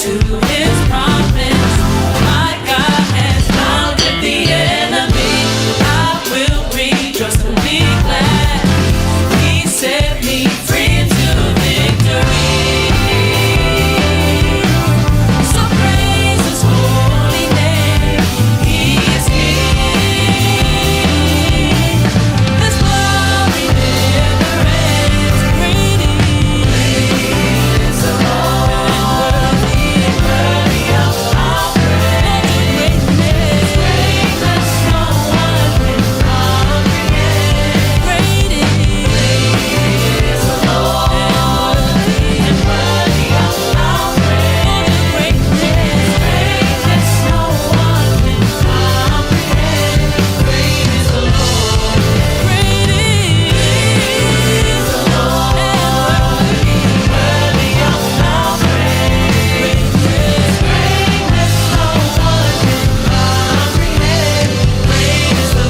to his promise. My God has conquered the enemy. I will rejoice and be glad. He set me free into victory. So praise his holy name. He is King. His glory never ends. Great is the Lord, and worthy of our praise. Greatness no one can comprehend. Great is the Lord, and worthy of our praise. Greatness no one can comprehend. Great is the Lord. Great is the Lord, and worthy of our praise. Greatness no one can comprehend. Great is the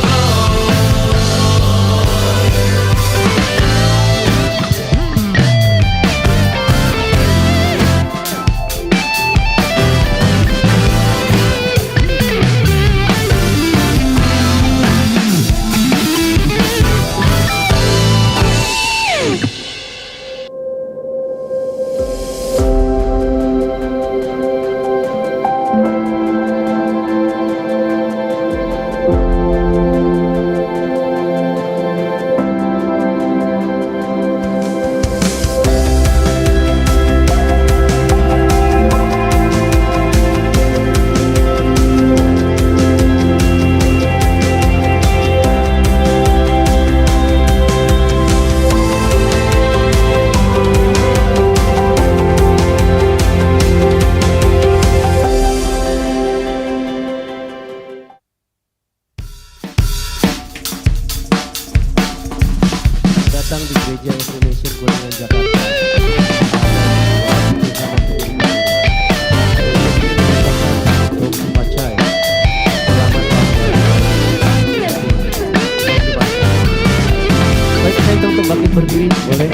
datang di Gereja Reformation Kuningan Jakarta. Untuk Pacai. Selamat datang. Baik, saya untuk bangkit berdiri, boleh?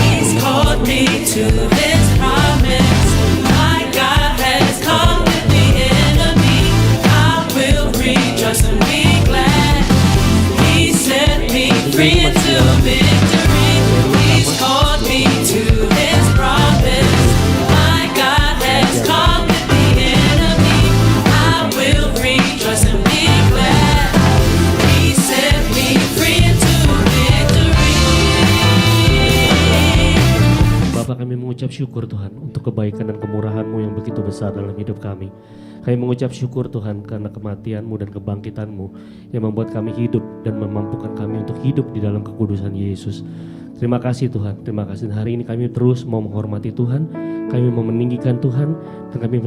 He's called me to his promise. My God has conquered the enemy. I will rejoice and be glad. He set me free into victory. He's called me to his promise. My God has conquered the enemy. I will rejoice and be glad. He set me free into victory. Bapa, kami mengucap syukur Tuhan untuk kebaikan dan kemurahan-Mu yang begitu besar dalam hidup kami. Kami mengucap syukur Tuhan karena kematian-Mu dan kebangkitan-Mu yang membuat kami hidup dan memampukan kami untuk hidup di dalam kekudusan Yesus. Terima kasih Tuhan, terima kasih. Dan hari ini kami terus mau menghormati Tuhan, kami mau meninggikan Tuhan, dan kami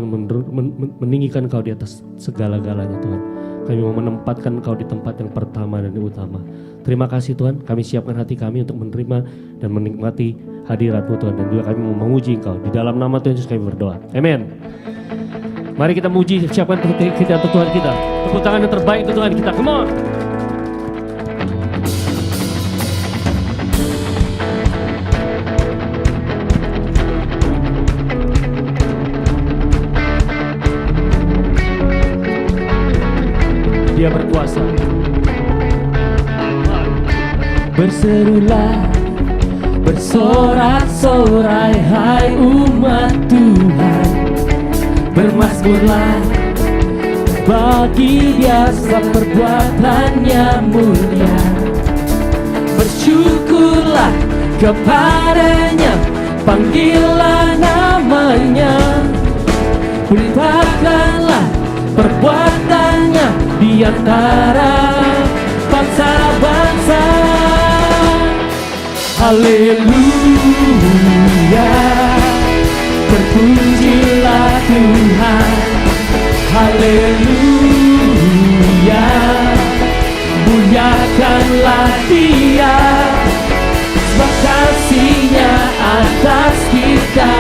meninggikan Engkau di atas segala-galanya Tuhan. Kami mau menempatkan Engkau di tempat yang pertama dan yang utama. Terima kasih Tuhan, kami siapkan hati kami untuk menerima dan menikmati hadirat-Mu Tuhan. Dan juga kami mau memuji Engkau. Di dalam nama Tuhan Yesus kami berdoa. Amin. Mari kita muji, siapkan kita untuk Tuhan kita. Tepuk tangan yang terbaik untuk Tuhan kita. Come on. Dia berkuasa. Berserulah, bersorak-sorai, hai umat Tuhan. Bermazmurlah, bagi Dia sebab perbuatannya mulia. Bersyukurlah kepadanya, panggillah namanya. Beritakanlah perbuatannya di antara bangsa-bangsa. Haleluya, terpujilah Tuhan. Haleluya, muliakanlah Dia, sebab kasih-Nya atas kita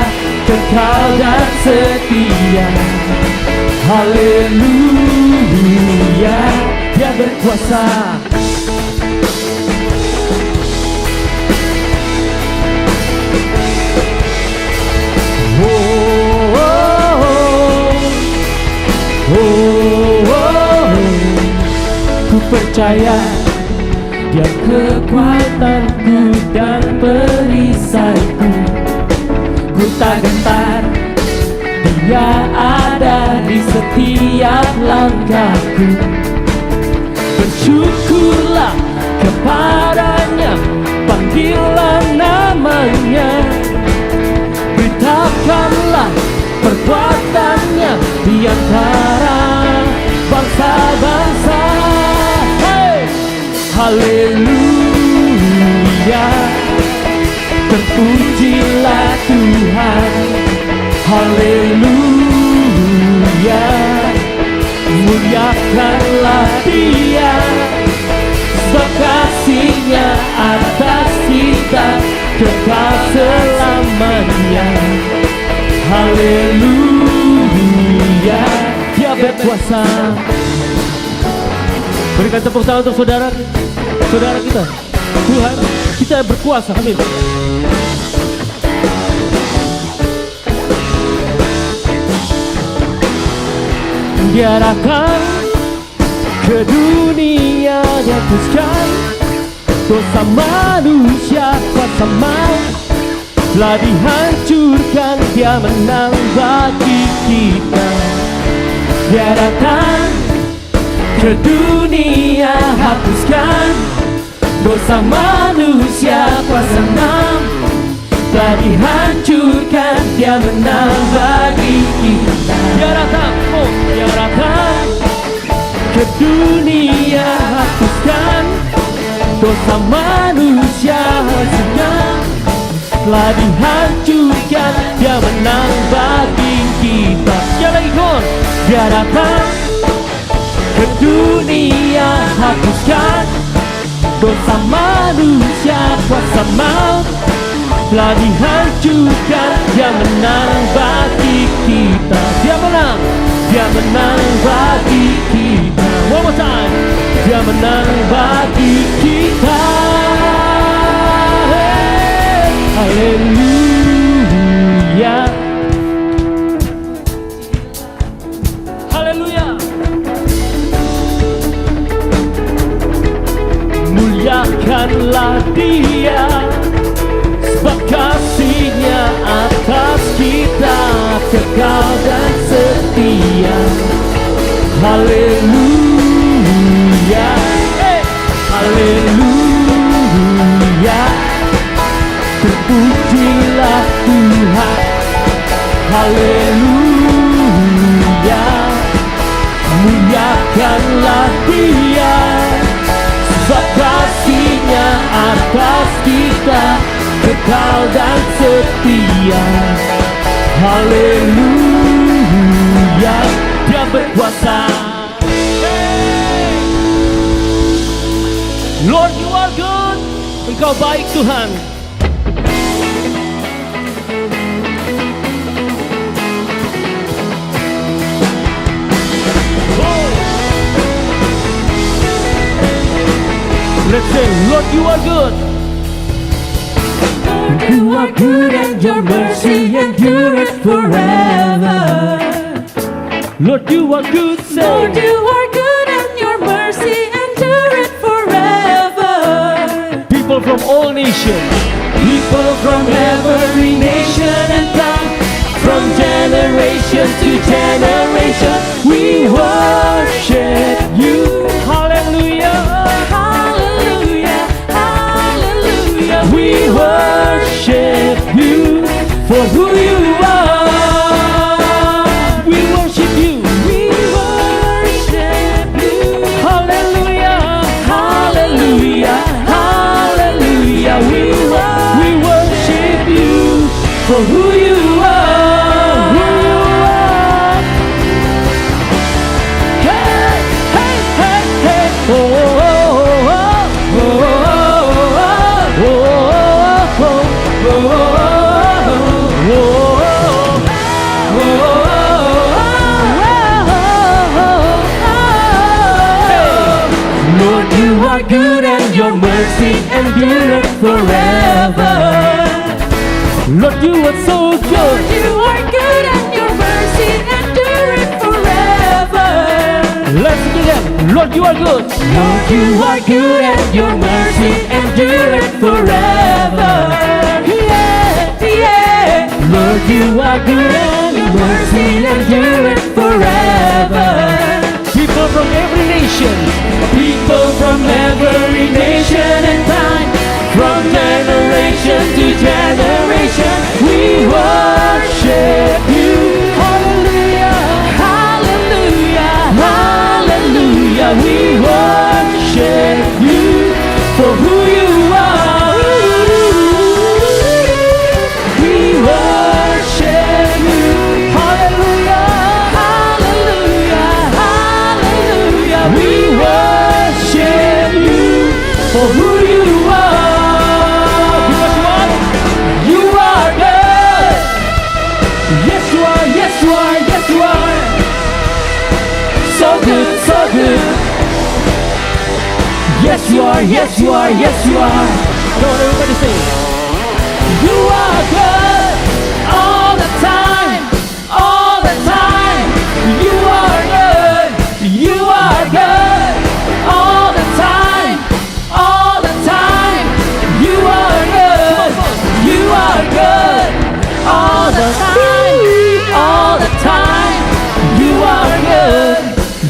kekal dan setia. Haleluya, Dia berkuasa. Oh, percaya Dia kekuatanku dan perisaiku. Ku tak gentar, Dia ada di setiap langkahku. Bersyukurlah kepadanya, panggillah namanya, beritakanlah perbuatannya di antara bangsa-bangsa. Hey! Haleluya, terpujilah Tuhan. Haleluya, muliakanlah Dia, sebab kasih-Nya atas kita kekal selamanya. Haleluya, Dia berkuasa. Berikan tepuk tangan untuk saudara kita. Tuhan, kita berkuasa. Amin. Dia datang ke dunia, Dia hapuskan dosa manusia, kuasa maut telah dihancurkan, Dia menang bagi kita. Dia datang ke dunia, hapuskan dosa manusia, kuasa maut telah dihancurkan, Dia menang bagi kita. Dia datang, Dia datang ke dunia, hapuskan dosa manusia, kuasa telah dihancurkan, Dia menang bagi kita. Dia lagi kon, Dia datang ke dunia, hapuskan dosa manusia, kuasa maut telah dihancurkan, Dia menang bagi kita. Dia menang bagi kita. One more time. Dia menang bagi kita. Haleluya, haleluya. Muliakanlah Dia, sebab kasih-Nya atas kita kekal dan setia. Haleluya, haleluya, terpujilah Tuhan. Haleluya, muliakanlah Dia, sebab kasih-Nya atas kita kekal dan setia. Haleluya, Dia berkuasa. Lord, You are good. Engkau baik, Tuhan. Let's say, Lord, You are good. You are good and Your mercy endureth forever. Lord, You are good, say. Lord, You are good and Your mercy endureth forever. People from all nations, people from every nation and tongue, from generation to generation, we worship You. Hallelujah, Hallelujah, hallelujah. we worship You for who You are. We worship You. We worship You. Hallelujah, hallelujah, hallelujah. We worship You for who You are. Who You are. Hey, hey, hey, hey. Oh, oh, oh, oh, oh, oh, oh, Lord, You are good and Your mercy endureth forever. Lord, You are so good. You are good and Your mercy endureth forever. Let's sing again. Lord, you are good. Lord, you are good and your mercy endureth forever. Yeah, yeah. Lord, you are good and your mercy endureth forever. People from every nation, people from every nation and time, from generation to generation, we worship you. Hallelujah, hallelujah, hallelujah. We worship you for who you are. We worship you. Hallelujah, hallelujah, hallelujah. We worship you for who you are. Because what? You are good. Yes, you are, yes, you are, yes, you are. So good, so good. Yes, you are, yes, you are, yes, you are. Come on, everybody sing. You are good all the time, all the time. You are good, you are good all the time, all the time. You are good, you are good all the time, all the time. You are good,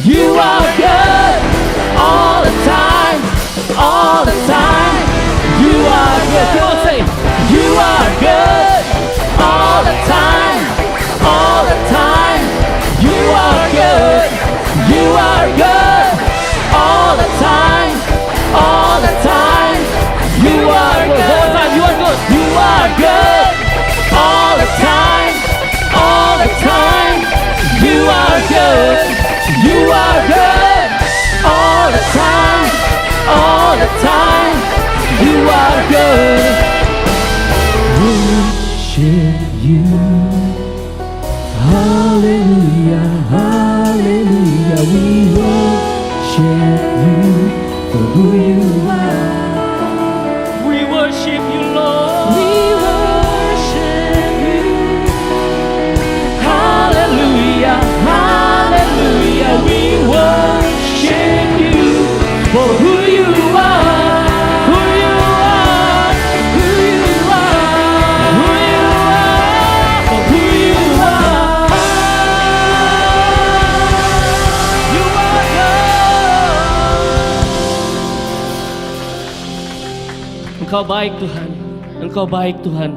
you are good all the time, all the time. You are good. Come on, say, you are good all the time, all the time. You are good, you are good all the time, all the time. You are good. All the time, you are good. You are good all the time, all the time. You are good, you are good all the time, all the time. You are good. Worship you. Hallelujah, hallelujah. We worship you for who you are. We worship you, Lord. We worship you. Hallelujah, hallelujah. We worship you for who you are. Who you are, who you are, who you are, for who you are. You are God. Engkau baik Tuhan, Engkau baik Tuhan,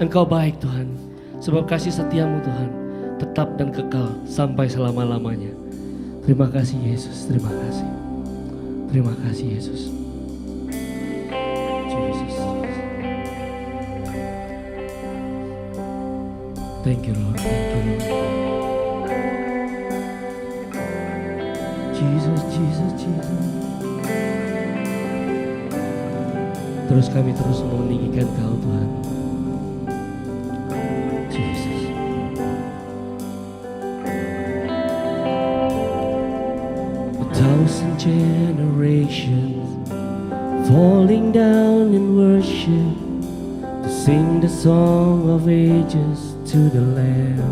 Engkau baik Tuhan. Sebab kasih setiamu Tuhan tetap dan kekal sampai selama-lamanya. Terima kasih Yesus, terima kasih. Terima kasih Yesus. Jesus. Thank you Lord, thank you Lord. Jesus, Jesus, Jesus. Terus kami terus meninggikan Kau Tuhan. Jesus. A thousand generations falling down in worship to sing the song of ages to the Lamb.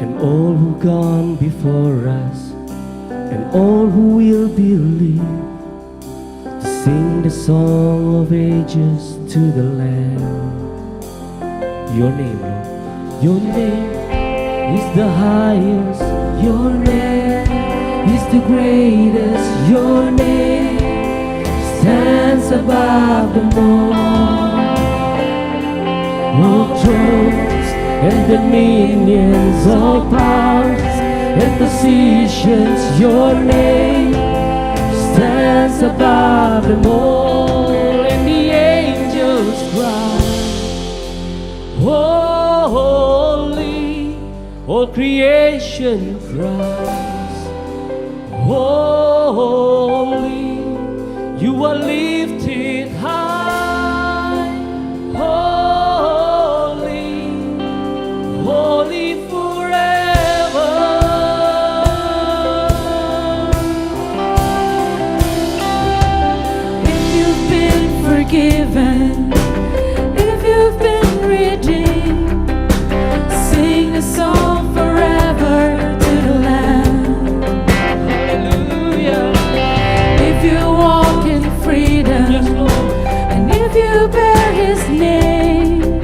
And all who gone before us and all who will believe to sing the song of ages to the Lamb. Your name, Lord. Your name is the highest. Your name is the greatest. Your name stands above them all. All thrones and dominions, all powers and positions. Your name stands above them all. And the angels cry, holy. All creation cries, holy. You are lifted high, holy, holy forever. If you've been forgiven, if you've been redeemed, sing a song forever to the Lamb. you bear his name.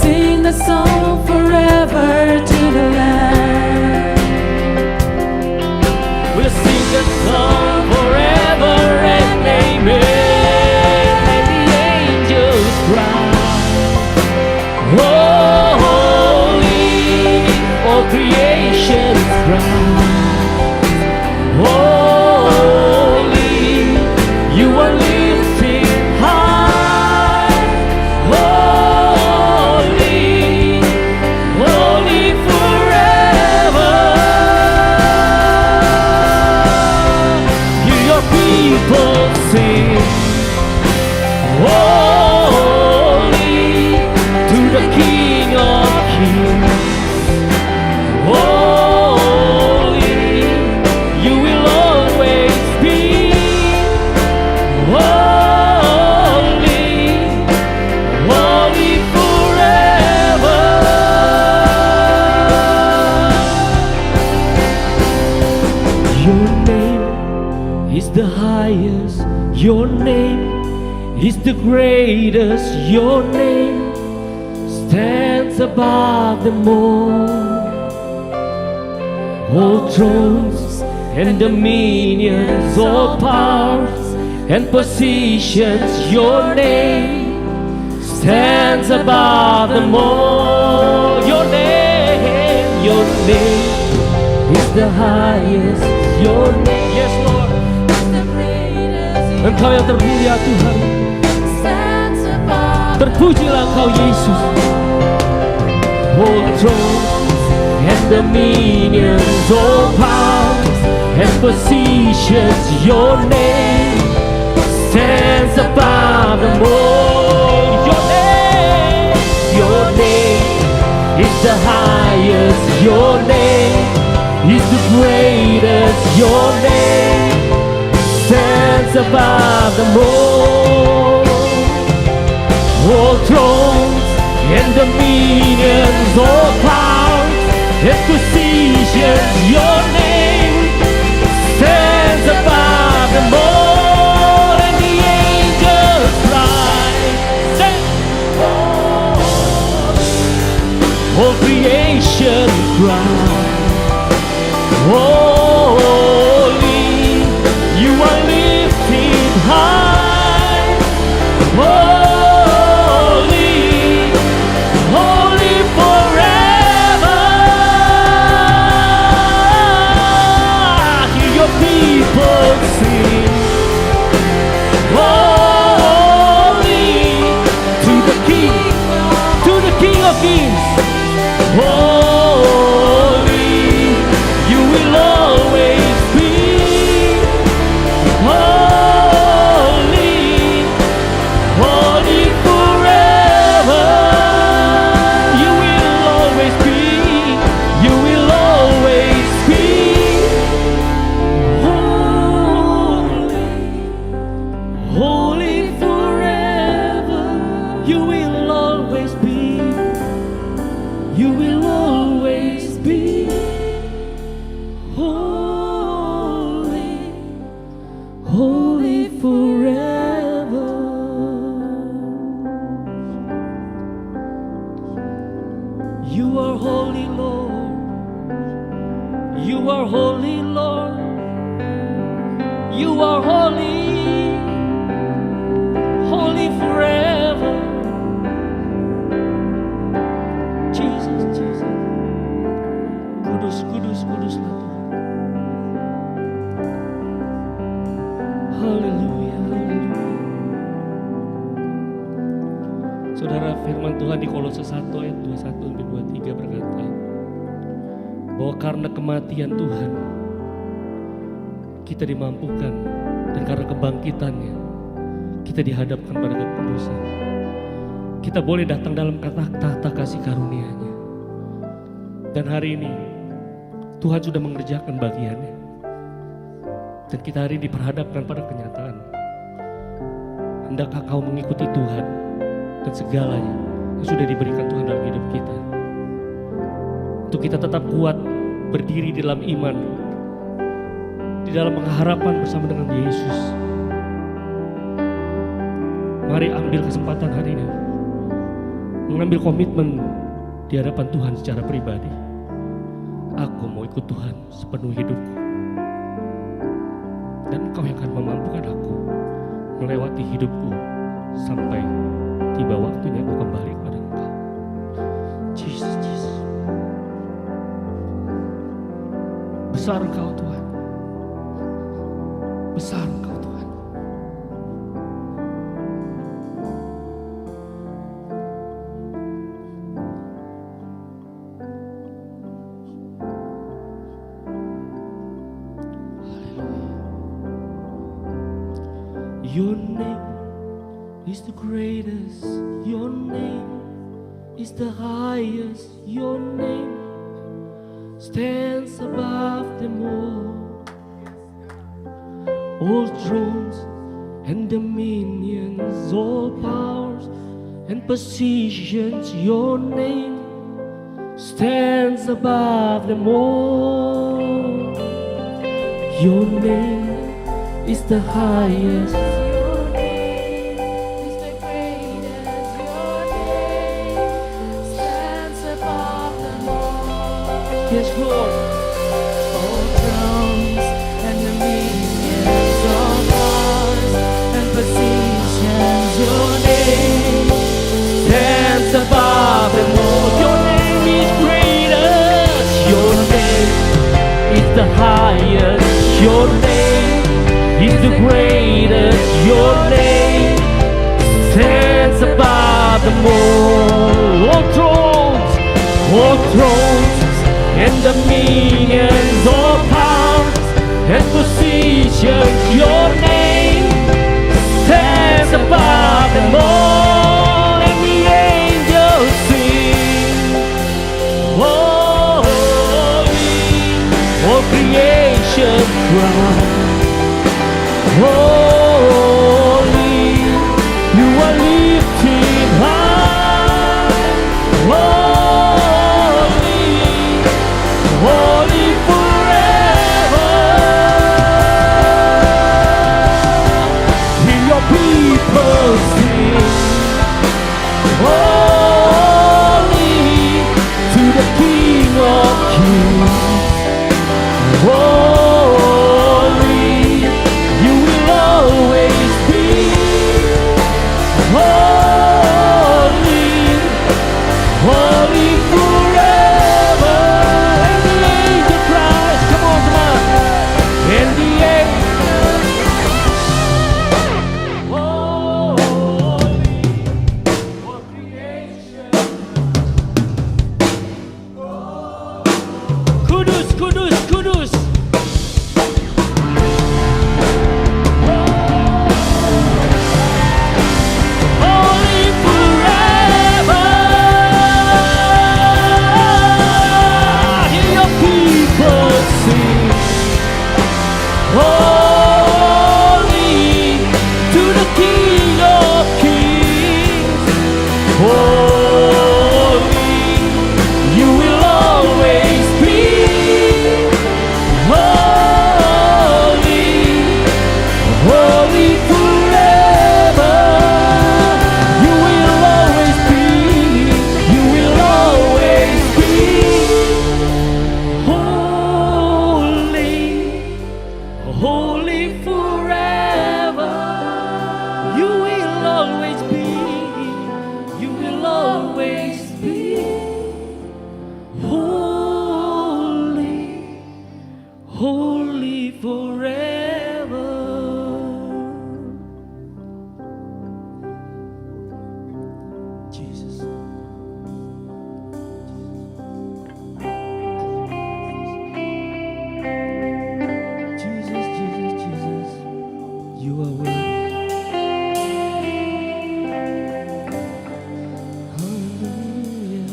Sing the song forever to the Lamb. We'll sing the song forever and amen. And the angels cry, holy, all creation cries. Holy, you are lifted high. Holy, holy forever. Hear your people sing. Holy to the King of Kings. Holy, you will always be. Holy, holy forever. Your name is the highest. Your name is the greatest. Your name stands above them all. All thrones and dominions, all powers and positions, your name stands above them all. Your name is the highest. Your name, yes Lord, The greatest Engkau yang termulia Tuhan. stands above. Terpujilah Engkau Yesus. All thrones and dominions, all powers and positions, your name stands above them all. Your name is the highest. Your name is the greatest. Your name stands above them all. All thrones and dominions, all powers and positions, your name stands above them all. And the angels cry, say, all creation cries, holy, you are lifted high. Holy, holy forever. Hear your people sing. Holy to the King of Kings. Holy, you will always be. Holy, holy forever. You will always be. You will always be. Holy, holy forever. You will always be. You will always be. Holy, holy forever. You are holy, Lord. You are holy, Lord. You are holy, holy forever. Jesus, Jesus. Kudus, kudus, kuduslah Tuhan. Haleluya, haleluya. Saudara, firman Tuhan di Kolose 1 ayat 21-23 berkata bahwa karena kematian Tuhan kita dimampukan, dan karena kebangkitannya kita dihadapkan pada kekudusan. Kita boleh datang dalam tahta kasih karunia-Nya. Dan hari ini Tuhan sudah mengerjakan bagiannya. Dan kita hari ini diperhadapkan pada kenyataan. Hendakkah kau mengikuti Tuhan dan segalanya yang sudah diberikan Tuhan dalam hidup kita? Untuk kita tetap kuat berdiri di dalam iman, di dalam pengharapan bersama dengan Yesus. Mari ambil kesempatan hari ini, mengambil komitmen di hadapan Tuhan secara pribadi. Aku mau ikut Tuhan sepenuh hidupku, dan Engkau yang akan memampukan aku melewati hidupku sampai tiba waktunya aku kembali kepada Engkau. Jesus, Jesus. Besar Engkau Tuhan, besar Engkau Tuhan. Your name is the greatest, your name is the highest, your name stands above them all. All thrones and dominions, all powers and positions, your name stands above them all. Your name is the highest. Yes, Lord. All thrones and dominions, all powers and positions, your name Stands above them all. Your name is greatest. Your name is the highest. Your name is the greatest. Your name stands above them all. All thrones and dominions, all powers and positions, your name stands above them all. And the angels sing, holy, all creation cries, holy, you are lifted high, holy forever. Hear your people sing, holy to the King of Kings. Holy, you will always be. Holy, holy forever. And the angel cries, come on, come on. And the angel, holy, for creation. Kudus, kudus, kudus. Holy forever. Hear your people sing, holy to the King of Kings. Holy, you will always be. Holy, holy forever. You will always be. You will always be. Holy, holy forever. You will always be. You will always be. Holy, holy forever. Jesus. Jesus, Jesus, Jesus, you are worthy. Hallelujah.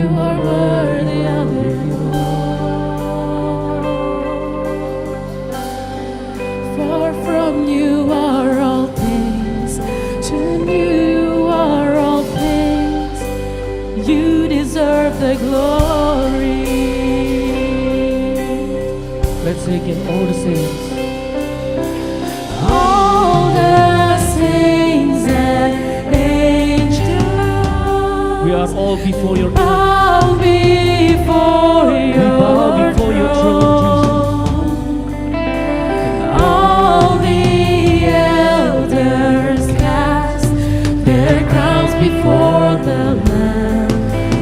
You are worthy of it all. For from you are all things, to you are all things. You deserve the glory. Let's sing it, all the saints. All the saints and angels, We are all before your throne. bow before bow before your throne, All the elders cast their crowns before the Lamb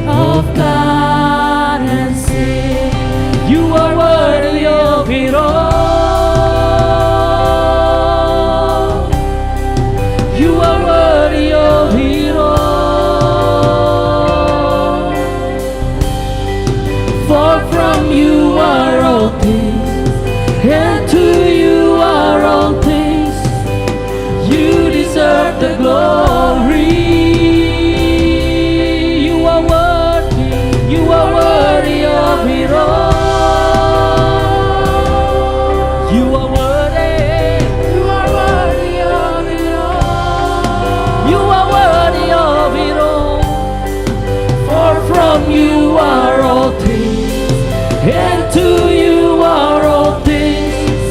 of God and sing, You are worthy of it all. You are worthy of it all. For from you are all things, and to you are all things. You deserve the glory. You are worthy. You are worthy of it all. You are worthy. You are worthy of it all. You are worthy of it all. For from you are all things, And to you are all things.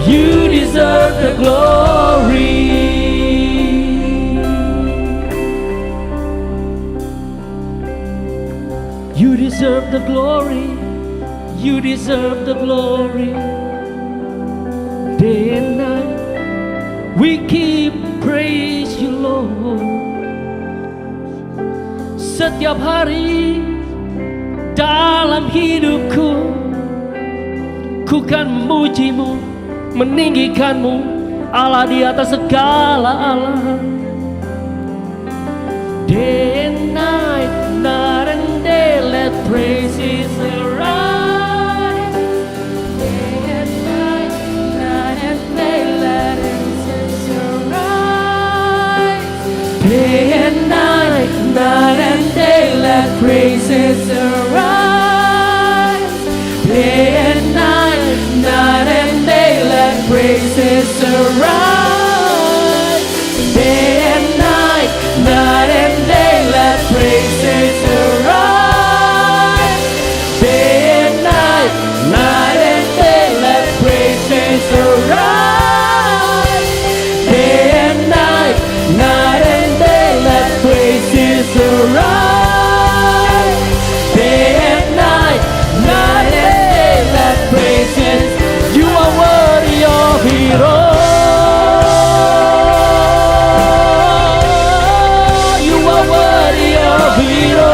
you deserve the glory. You deserve the glory. You deserve the glory. Day and night we keep praise you, Lord. Setiap hari dalam hidupku, ku kan memujimu, meninggikanmu, Allah di atas segala Allah. Day and night, night and day, let praises arise. Day and night, night and day, let incense arise. Day and night, night and day, let praises arise. Day and night, night and day, let praises arise. Day and night, night and day, let praises arise. Day and night, night and day, let praises arise. Day and night, night and day, let praises arise. Day and night, night and day, let praises. You are worthy of it all. You are worthy of it all.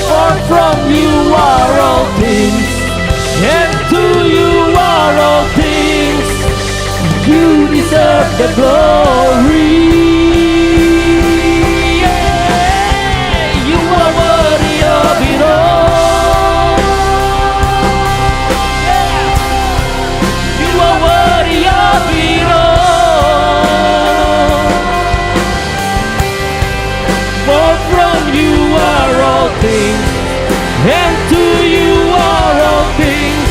For from you are all things, and to you are all things. You deserve the glory. Yeah, you are worthy of it all. Yeah, you are worthy of it all. For from you are all things, and to you are all things.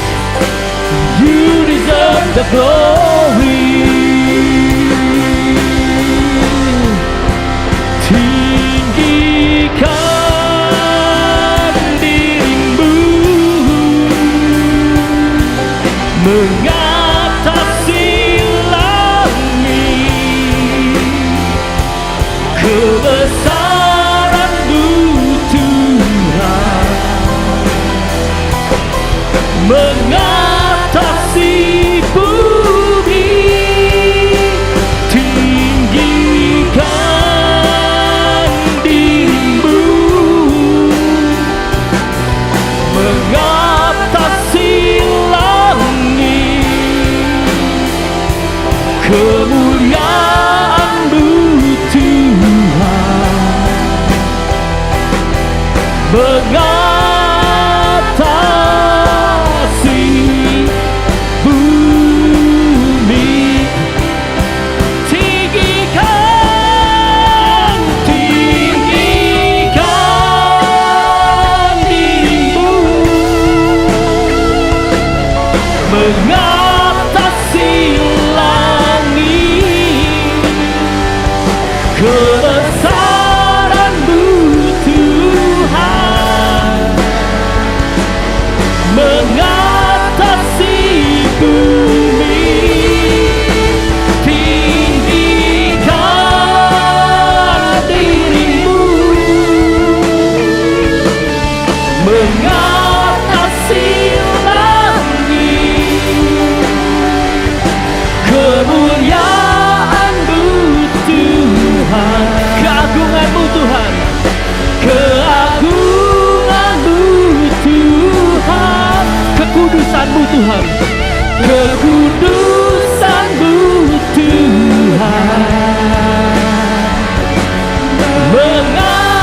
You deserve the glory. Tinggikan dirimu mengatasi langit, kebesaran-Mu Tuhan mengatasi bumi. Kebesaran-Mu Tuhan mengatasi bumi. Tinggikan diri-Mu mengatasi langit. Kemuliaan-Mu Tuhan, keagungan-Mu Tuhan, keagungan-Mu Tuhan, kekudusan-Mu Tuhan, kekudusan-Mu Tuhan mengatasi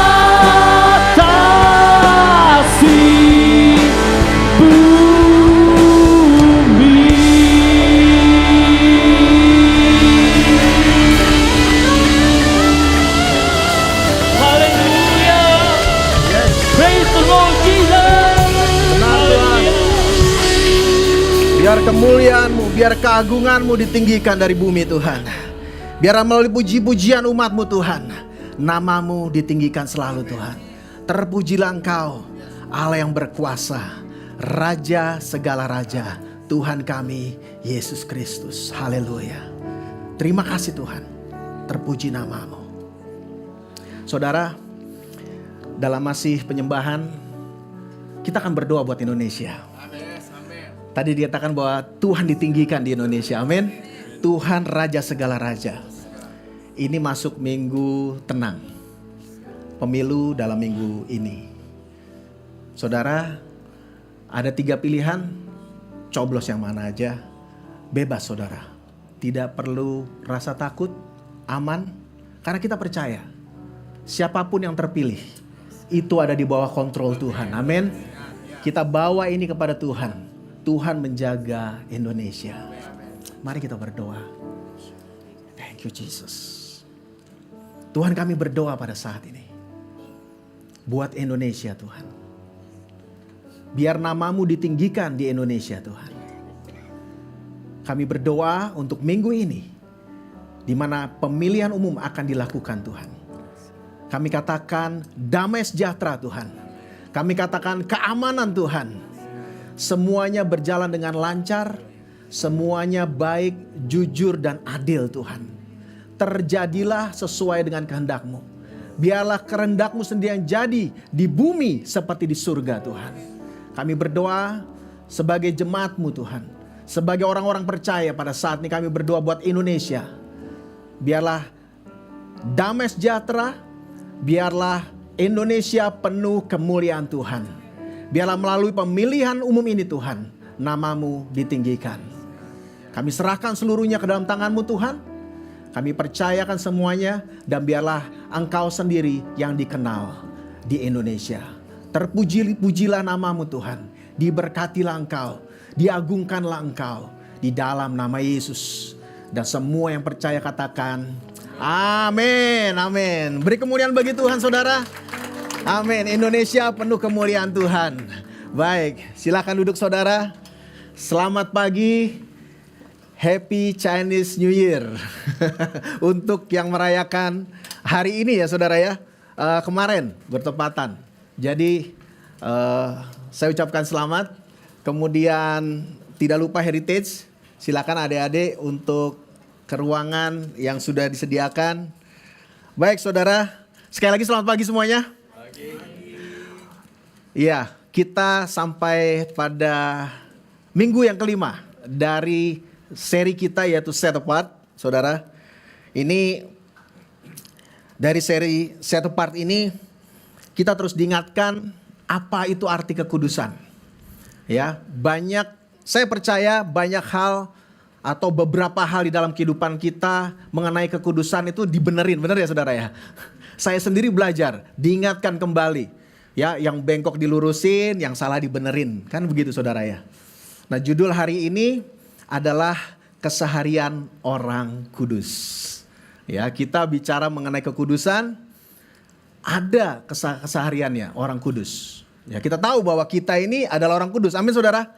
bumi. Haleluya. Praise the Lord Jesus. Benar, Tuhan. Biar kemuliaan-Mu, biar keagungan-Mu ditinggikan dari bumi Tuhan. Biar melalui puji-pujian umat-Mu Tuhan, nama-Mu ditinggikan selalu Tuhan. Terpujilah Engkau, Allah yang berkuasa, Raja segala raja, Tuhan kami Yesus Kristus. Haleluya. Terima kasih Tuhan, terpuji nama-Mu. Saudara, dalam masih penyembahan, kita akan berdoa buat Indonesia. Tadi dikatakan bahwa Tuhan ditinggikan di Indonesia. Amin. Tuhan Raja segala raja. Ini masuk minggu tenang. Pemilu dalam minggu ini. Saudara, ada 3 pilihan. Coblos yang mana aja. Bebas saudara. Tidak perlu rasa takut. Aman. Karena kita percaya. Siapapun yang terpilih, itu ada di bawah kontrol Tuhan. Amin. Kita bawa ini kepada Tuhan. Tuhan menjaga Indonesia. Mari kita berdoa. Thank you Jesus. Tuhan, kami berdoa pada saat ini. Buat Indonesia Tuhan. Biar nama-Mu ditinggikan di Indonesia Tuhan. Kami berdoa untuk minggu ini, di mana pemilihan umum akan dilakukan Tuhan. Kami katakan damai sejahtera Tuhan. Kami katakan keamanan Tuhan. Semuanya berjalan dengan lancar. Semuanya baik, jujur dan adil Tuhan. Terjadilah sesuai dengan kehendak-Mu. Biarlah kehendak-Mu sendiri yang jadi di bumi seperti di surga Tuhan. Kami berdoa sebagai jemaat-Mu Tuhan. Sebagai orang-orang percaya pada saat ini kami berdoa buat Indonesia. Biarlah damai sejahtera. Biarlah Indonesia penuh kemuliaan Tuhan. Biarlah melalui pemilihan umum ini Tuhan, nama-Mu ditinggikan. Kami serahkan seluruhnya ke dalam tangan-Mu Tuhan. Kami percayakan semuanya dan biarlah Engkau sendiri yang dikenal di Indonesia. Terpuji-pujilah nama-Mu Tuhan. Diberkatilah Engkau, diagungkanlah Engkau di dalam nama Yesus. Dan semua yang percaya katakan amin, amin. Beri kemuliaan bagi Tuhan saudara. Amin. Indonesia penuh kemuliaan Tuhan. Baik, silakan duduk saudara. Selamat pagi. Happy Chinese New Year. Untuk yang merayakan hari ini ya saudara ya. Kemarin bertepatan. Jadi saya ucapkan selamat. Kemudian tidak lupa heritage. Silakan adik-adik untuk ke ruangan yang sudah disediakan. Baik saudara. Sekali lagi selamat pagi semuanya. Iya, kita sampai pada minggu yang kelima dari seri kita yaitu Set Apart, saudara. Ini dari seri Set Apart ini kita terus diingatkan apa itu arti kekudusan. Ya, saya percaya banyak hal atau beberapa hal di dalam kehidupan kita mengenai kekudusan itu dibenerin, benar ya saudara ya. Saya sendiri belajar, diingatkan kembali. Ya, yang bengkok dilurusin, yang salah dibenerin. Kan begitu saudara ya. Nah, judul hari ini adalah keseharian orang kudus. Ya, kita bicara mengenai kekudusan, ada kesehariannya orang kudus. Ya, kita tahu bahwa kita ini adalah orang kudus. Amin saudara.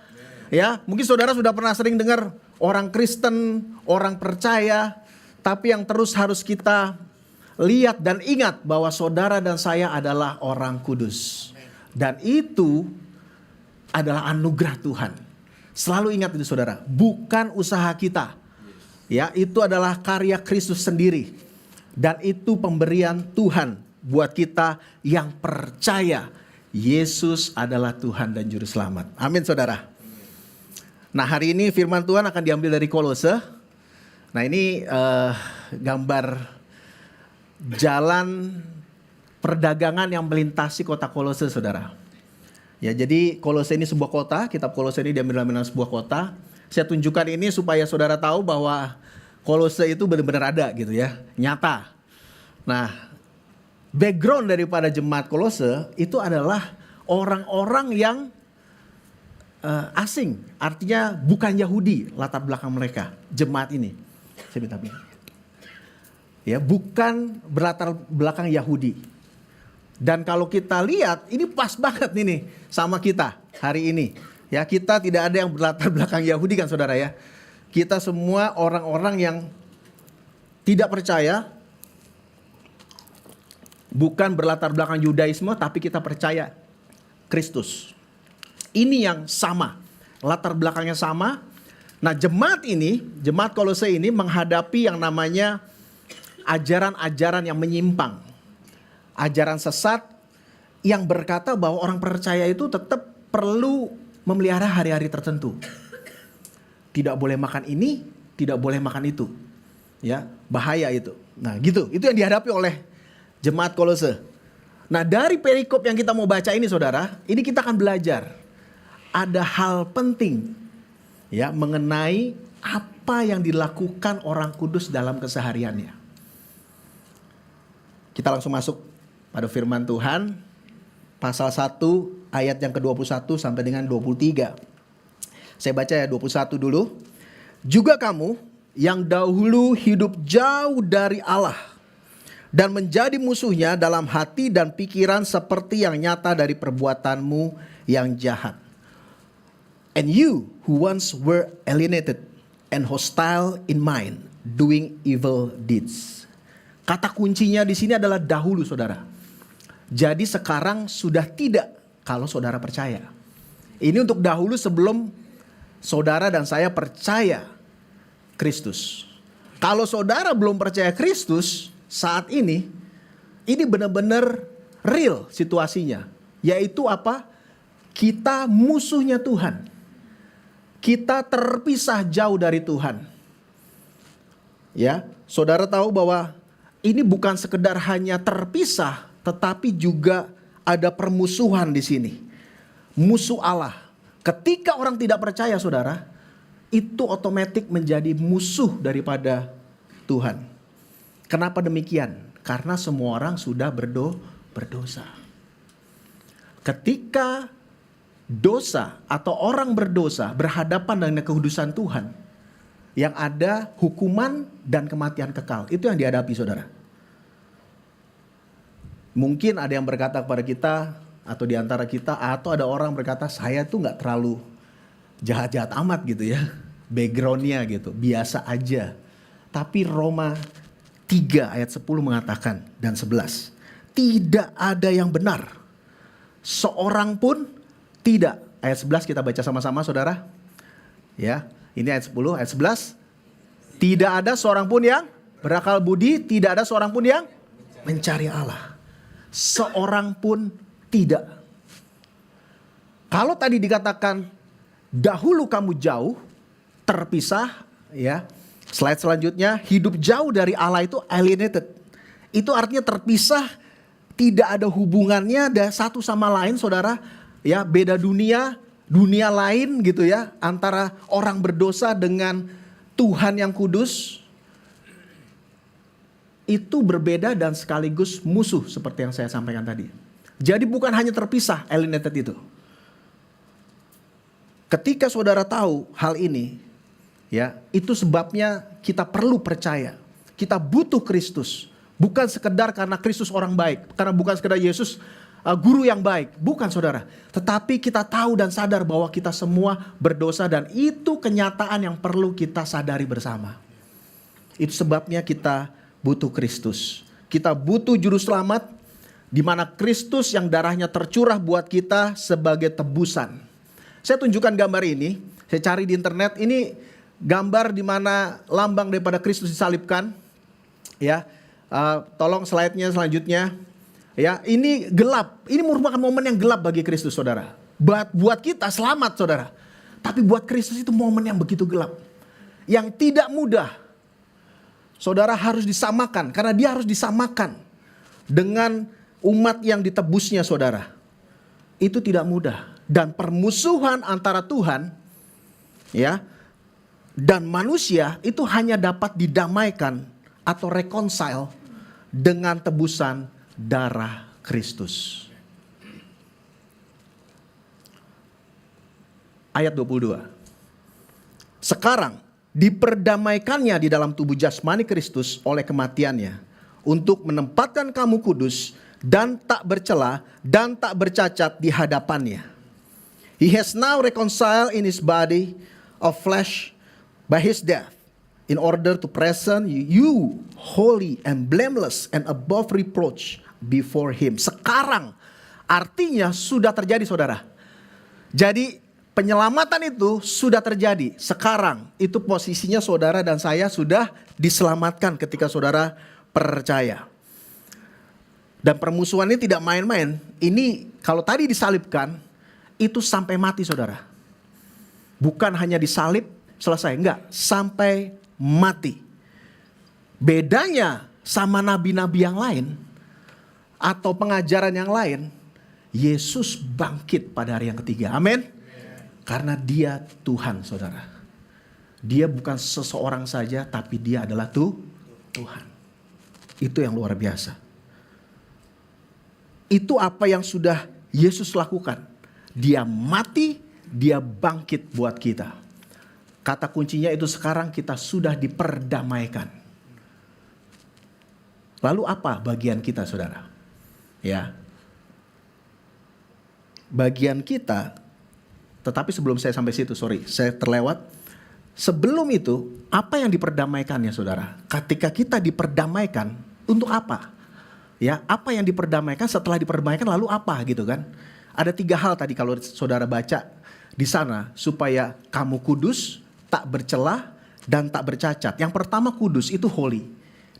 Ya, mungkin saudara sudah pernah sering dengar orang Kristen, orang percaya, tapi yang terus harus kita lihat dan ingat bahwa saudara dan saya adalah orang kudus. Dan itu adalah anugerah Tuhan. Selalu ingat itu saudara, bukan usaha kita. Ya, itu adalah karya Kristus sendiri. Dan itu pemberian Tuhan buat kita yang percaya Yesus adalah Tuhan dan Juru Selamat. Amin saudara. Nah hari ini firman Tuhan akan diambil dari Kolose. Nah ini gambar jalan perdagangan yang melintasi kota Kolose saudara. Ya jadi Kolose ini sebuah kota, kitab Kolose ini diambil dari sebuah kota. Saya tunjukkan ini supaya saudara tahu bahwa Kolose itu benar-benar ada gitu ya, nyata. Nah background daripada jemaat Kolose itu adalah orang-orang yang asing, artinya bukan Yahudi latar belakang mereka, jemaat ini. Saya minta ya, bukan berlatar belakang Yahudi. Dan kalau kita lihat, ini pas banget nih sama kita hari ini. Ya, kita tidak ada yang berlatar belakang Yahudi kan saudara ya. Kita semua orang-orang yang tidak percaya, bukan berlatar belakang Yudaisme, tapi kita percaya Kristus. Ini yang sama, latar belakangnya sama. Nah jemaat ini, jemaat Kolose ini menghadapi yang namanya ajaran-ajaran yang menyimpang. Ajaran sesat yang berkata bahwa orang percaya itu tetap perlu memelihara hari-hari tertentu. Tidak boleh makan ini, tidak boleh makan itu. Ya, bahaya itu. Nah gitu, itu yang dihadapi oleh jemaat Kolose. Nah dari perikop yang kita mau baca ini saudara, ini kita akan belajar. Ada hal penting ya mengenai apa yang dilakukan orang kudus dalam kesehariannya. Kita langsung masuk pada firman Tuhan. Pasal 1 ayat yang ke-21 sampai dengan 23. Saya baca ya 21 dulu. Juga kamu yang dahulu hidup jauh dari Allah dan menjadi musuhnya dalam hati dan pikiran seperti yang nyata dari perbuatanmu yang jahat. And you who once were alienated and hostile in mind, doing evil deeds. Kata kuncinya di sini adalah dahulu saudara. Jadi sekarang sudah tidak kalau saudara percaya. Ini untuk dahulu sebelum saudara dan saya percaya Kristus. Kalau saudara belum percaya Kristus saat ini benar-benar real situasinya. Yaitu apa? Kita musuhnya Tuhan. Kita terpisah jauh dari Tuhan. Ya, saudara tahu bahwa ini bukan sekedar hanya terpisah, tetapi juga ada permusuhan di sini. Musuh Allah. Ketika orang tidak percaya saudara, itu otomatis menjadi musuh daripada Tuhan. Kenapa demikian? Karena semua orang sudah berdosa. Ketika dosa atau orang berdosa berhadapan dengan kekudusan Tuhan, yang ada hukuman dan kematian kekal. Itu yang dihadapi saudara. Mungkin ada yang berkata kepada kita atau di antara kita, atau ada orang berkata saya tuh gak terlalu jahat-jahat amat gitu ya. Backgroundnya gitu, biasa aja. Tapi Roma 3 ayat 10 mengatakan dan 11. Tidak ada yang benar. Seorang pun tidak. Ayat 11 kita baca sama-sama saudara. Ya, ini ayat 10, ayat 11. Tidak ada seorang pun yang berakal budi, tidak ada seorang pun yang mencari Allah. Seorang pun tidak. Kalau tadi dikatakan dahulu kamu jauh, terpisah, ya. Slide selanjutnya, hidup jauh dari Allah itu alienated. Itu artinya terpisah, tidak ada hubungannya ada satu sama lain saudara. Ya, beda dunia lain gitu ya, antara orang berdosa dengan Tuhan yang kudus. Itu berbeda dan sekaligus musuh seperti yang saya sampaikan tadi. Jadi bukan hanya terpisah, alienated itu. Ketika saudara tahu hal ini, ya, itu sebabnya kita perlu percaya. Kita butuh Kristus. Bukan sekedar karena Kristus orang baik, karena bukan sekedar Yesus guru yang baik, bukan saudara. Tetapi kita tahu dan sadar bahwa kita semua berdosa dan itu kenyataan yang perlu kita sadari bersama. Itu sebabnya kita butuh Kristus. kita butuh juru selamat, di mana Kristus yang darahnya tercurah buat kita sebagai tebusan. Saya tunjukkan gambar ini, saya cari di internet, ini gambar di mana lambang daripada Kristus disalibkan. Ya, tolong slide-nya selanjutnya. Ya, ini gelap, ini merupakan momen yang gelap bagi Kristus, saudara. Buat kita selamat, saudara. Tapi buat Kristus itu momen yang begitu gelap, yang tidak mudah. Saudara harus disamakan, karena dia harus disamakan dengan umat yang ditebusnya, saudara. Itu tidak mudah. Dan permusuhan antara Tuhan, ya, dan manusia itu hanya dapat didamaikan atau reconcile dengan tebusan darah Kristus. Ayat 22. Sekarang diperdamaikannya di dalam tubuh jasmani Kristus oleh kematiannya, untuk menempatkan kamu kudus dan tak bercela dan tak bercacat di hadapannya. He has now reconciled in his body of flesh by his death, in order to present you holy and blameless and above reproach before him. Sekarang artinya sudah terjadi, saudara. Jadi penyelamatan itu sudah terjadi. Sekarang itu posisinya saudara dan saya sudah diselamatkan ketika saudara percaya. Dan permusuhan ini tidak main-main. Ini kalau tadi disalibkan, itu sampai mati, saudara. Bukan hanya disalib selesai, enggak, sampai mati. Bedanya sama nabi-nabi yang lain atau pengajaran yang lain, Yesus bangkit pada hari yang ketiga. Amin. Karena dia Tuhan, saudara. Dia bukan seseorang saja, tapi dia adalah Tuhan. Itu yang luar biasa. Itu apa yang sudah Yesus lakukan. Dia mati, dia bangkit buat kita. Kata kuncinya itu sekarang kita sudah diperdamaikan. Lalu apa bagian kita, saudara? Ya. Bagian kita, tetapi sebelum saya sampai situ, saya terlewat. Sebelum itu, apa yang diperdamaikannya, saudara? Ketika kita diperdamaikan, untuk apa? Ya, apa yang diperdamaikan, setelah diperdamaikan lalu apa gitu kan? Ada 3 hal tadi kalau saudara baca di sana, supaya kamu kudus, tak bercela dan tak bercacat. Yang pertama, kudus itu holy.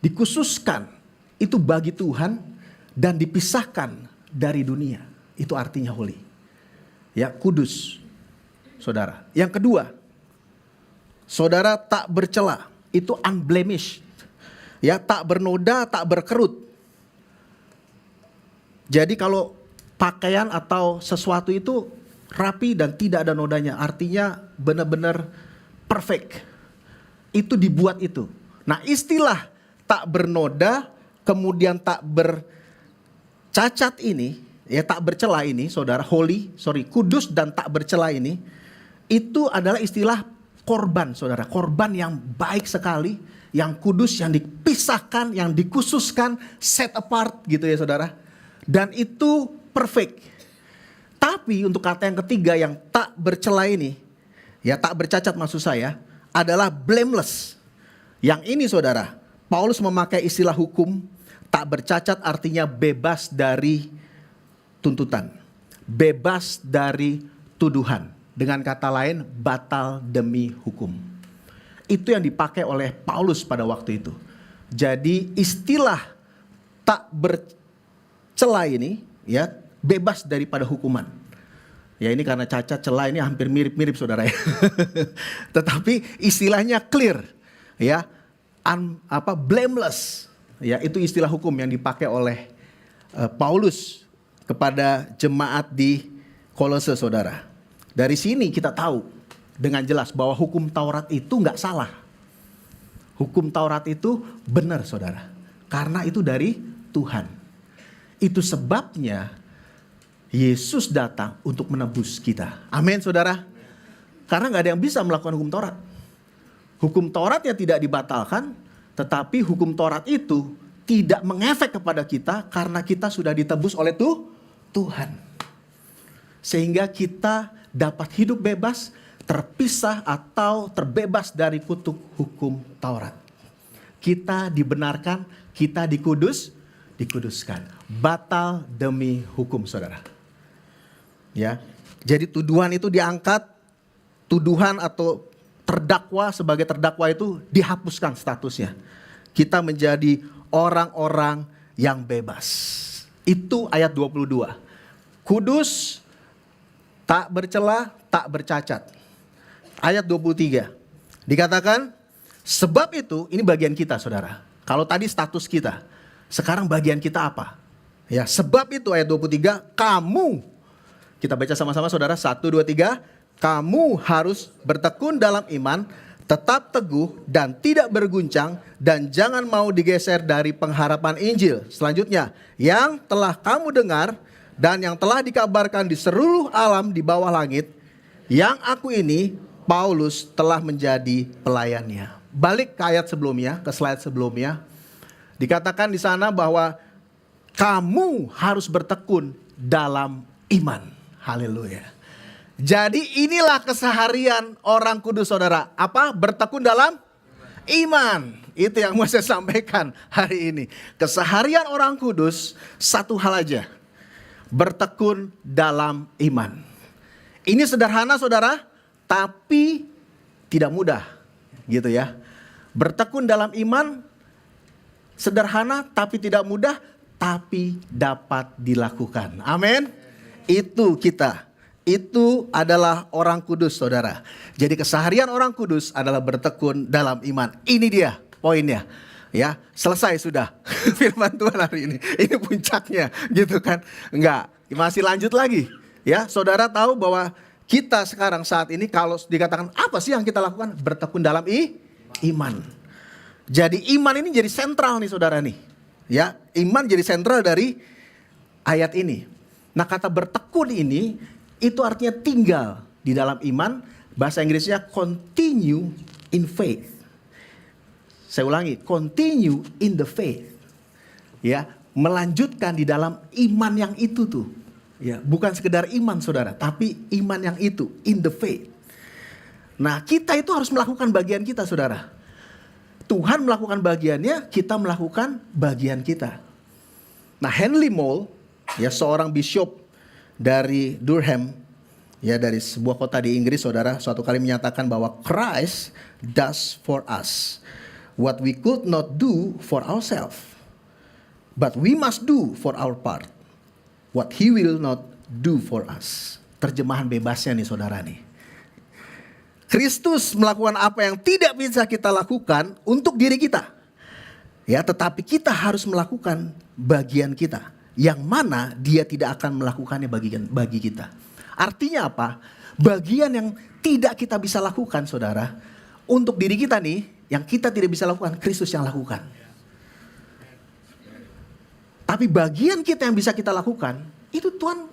Dikhususkan itu bagi Tuhan dan dipisahkan dari dunia. Itu artinya holy. Ya, kudus. Saudara. Yang kedua, saudara tak bercela, itu unblemished. Ya, tak bernoda, tak berkerut. Jadi kalau pakaian atau sesuatu itu rapi dan tidak ada nodanya, artinya benar-benar perfect. Itu dibuat itu. Nah, istilah tak bernoda, kemudian tak bercacat ini, ya tak bercela ini, saudara, kudus dan tak bercela ini, itu adalah istilah korban, saudara. Korban yang baik sekali, yang kudus, yang dipisahkan, yang dikhususkan, set apart gitu ya, saudara. Dan itu perfect. Tapi untuk kata yang ketiga yang tak bercela ini, ya tak bercacat maksud saya, adalah blameless. Yang ini, saudara, Paulus memakai istilah hukum. Tak bercacat artinya bebas dari tuntutan, bebas dari tuduhan. Dengan kata lain, batal demi hukum. Itu yang dipakai oleh Paulus pada waktu itu. Jadi istilah tak bercela ini, ya, bebas daripada hukuman. Ya, ini karena cacat, celah ini hampir mirip-mirip, saudara ya. Tetapi istilahnya clear, ya, blameless. Ya, itu istilah hukum yang dipakai oleh Paulus kepada jemaat di Kolose, saudara. Dari sini kita tahu dengan jelas bahwa hukum Taurat itu nggak salah. Hukum Taurat itu benar, saudara. Karena itu dari Tuhan. Itu sebabnya Yesus datang untuk menebus kita. Amin, saudara. Karena nggak ada yang bisa melakukan hukum Taurat. Hukum Taurat ya tidak dibatalkan, tetapi hukum Taurat itu tidak mengefek kepada kita karena kita sudah ditebus oleh Tuhan. Sehingga kita dapat hidup bebas, terpisah atau terbebas dari kutuk hukum Taurat. Kita dibenarkan, kita dikuduskan. Batal demi hukum, saudara. Ya, jadi tuduhan itu diangkat, tuduhan atau terdakwa sebagai terdakwa itu dihapuskan statusnya. Kita menjadi orang-orang yang bebas. Itu ayat 22. Kudus, tak bercela, tak bercacat. Ayat 23. Dikatakan, sebab itu, ini bagian kita saudara. Kalau tadi status kita, sekarang bagian kita apa? Ya, sebab itu ayat 23, kamu, kita baca sama-sama saudara, 1, 2, 3. Kamu harus bertekun dalam iman, tetap teguh dan tidak berguncang, dan jangan mau digeser dari pengharapan Injil. Selanjutnya, yang telah kamu dengar dan yang telah dikabarkan di seluruh alam di bawah langit, yang aku ini, Paulus, telah menjadi pelayannya. Balik ke ayat sebelumnya, ke slide sebelumnya. Dikatakan di sana bahwa kamu harus bertekun dalam iman. Haleluya. Jadi inilah keseharian orang kudus saudara. Apa? Bertekun dalam iman. Itu yang mau saya sampaikan hari ini. Keseharian orang kudus satu hal aja. Bertekun dalam iman. Ini sederhana saudara, tapi tidak mudah. Gitu ya. Bertekun dalam iman sederhana tapi tidak mudah, tapi dapat dilakukan. Amin. Itu kita. Itu adalah orang kudus saudara. Jadi keseharian orang kudus adalah bertekun dalam iman. Ini dia poinnya. Ya, selesai sudah firman Tuhan hari ini. Ini puncaknya gitu kan. Enggak, masih lanjut lagi. Ya, saudara tahu bahwa kita sekarang saat ini kalau dikatakan apa sih yang kita lakukan? Bertekun dalam iman. Jadi iman ini jadi sentral nih saudara nih. Ya, iman jadi sentral dari ayat ini. Nah, kata bertekun ini itu artinya tinggal di dalam iman. Bahasa Inggrisnya continue in faith. Saya ulangi, continue in the faith. Ya, melanjutkan di dalam iman yang itu tuh. Ya, bukan sekedar iman saudara, tapi iman yang itu, in the faith. Nah, kita itu harus melakukan bagian kita saudara. Tuhan melakukan bagiannya, kita melakukan bagian kita. Nah, Henry Moule, ya seorang bishop dari Durham, ya dari sebuah kota di Inggris saudara, suatu kali menyatakan bahwa Christ does for us what we could not do for ourselves, but we must do for our part what he will not do for us. Terjemahan bebasnya nih saudara nih. Kristus melakukan apa yang tidak bisa kita lakukan untuk diri kita. Ya, tetapi kita harus melakukan bagian kita. Yang mana dia tidak akan melakukannya bagi kita. Artinya apa? Bagian yang tidak kita bisa lakukan saudara. Untuk diri kita nih, yang kita tidak bisa lakukan, Kristus yang lakukan. Tapi bagian kita yang bisa kita lakukan, itu Tuhan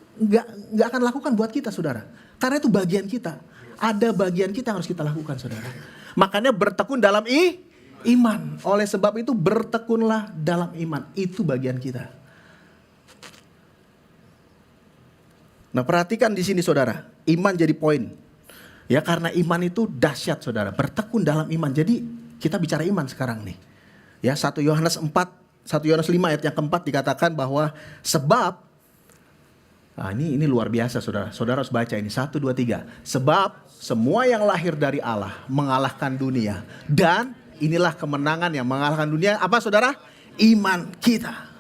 gak akan lakukan buat kita saudara. Karena itu bagian kita. Ada bagian kita yang harus kita lakukan saudara. Makanya bertekun dalam iman. Oleh sebab itu bertekunlah dalam iman. Itu bagian kita. Nah, perhatikan di sini saudara, iman jadi poin. Ya, karena iman itu dahsyat saudara, bertekun dalam iman. Jadi kita bicara iman sekarang nih. Ya, 1 Yohanes 5 ayat yang keempat dikatakan bahwa sebab, nah ini luar biasa saudara. Saudara harus baca ini 1, 2, 3. Sebab semua yang lahir dari Allah mengalahkan dunia. Dan inilah kemenangan yang mengalahkan dunia. Apa saudara? Iman kita.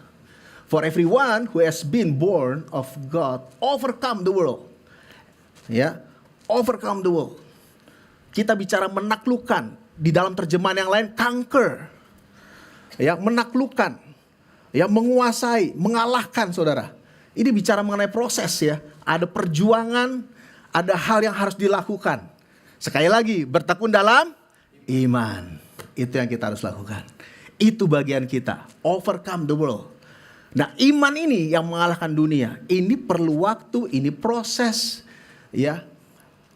For everyone who has been born of God overcome the world. Ya, overcome the world. Kita bicara menaklukkan. Di dalam terjemahan yang lain conquer. Ya, menaklukkan. Ya, menguasai, mengalahkan saudara. Ini bicara mengenai proses ya. Ada perjuangan, ada hal yang harus dilakukan. Sekali lagi, bertekun dalam iman. Itu yang kita harus lakukan. Itu bagian kita. Overcome the world. Nah, iman ini yang mengalahkan dunia. Ini perlu waktu, ini proses. Ya.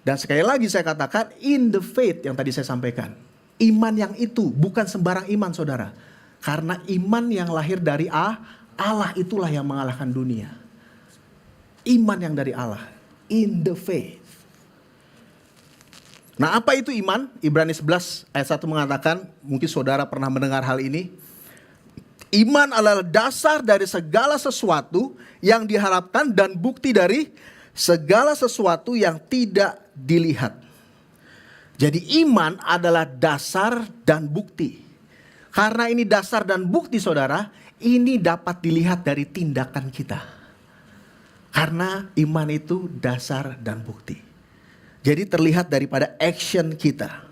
Dan sekali lagi saya katakan, in the faith yang tadi saya sampaikan. Iman yang itu bukan sembarang iman saudara. Karena iman yang lahir dari Allah itulah yang mengalahkan dunia. Iman yang dari Allah. In the faith. Nah, apa itu iman? Ibrani 11 ayat 1 mengatakan, mungkin saudara pernah mendengar hal ini. Iman adalah dasar dari segala sesuatu yang diharapkan dan bukti dari segala sesuatu yang tidak dilihat. Jadi iman adalah dasar dan bukti. Karena ini dasar dan bukti saudara, ini dapat dilihat dari tindakan kita. Karena iman itu dasar dan bukti. Jadi terlihat daripada action kita.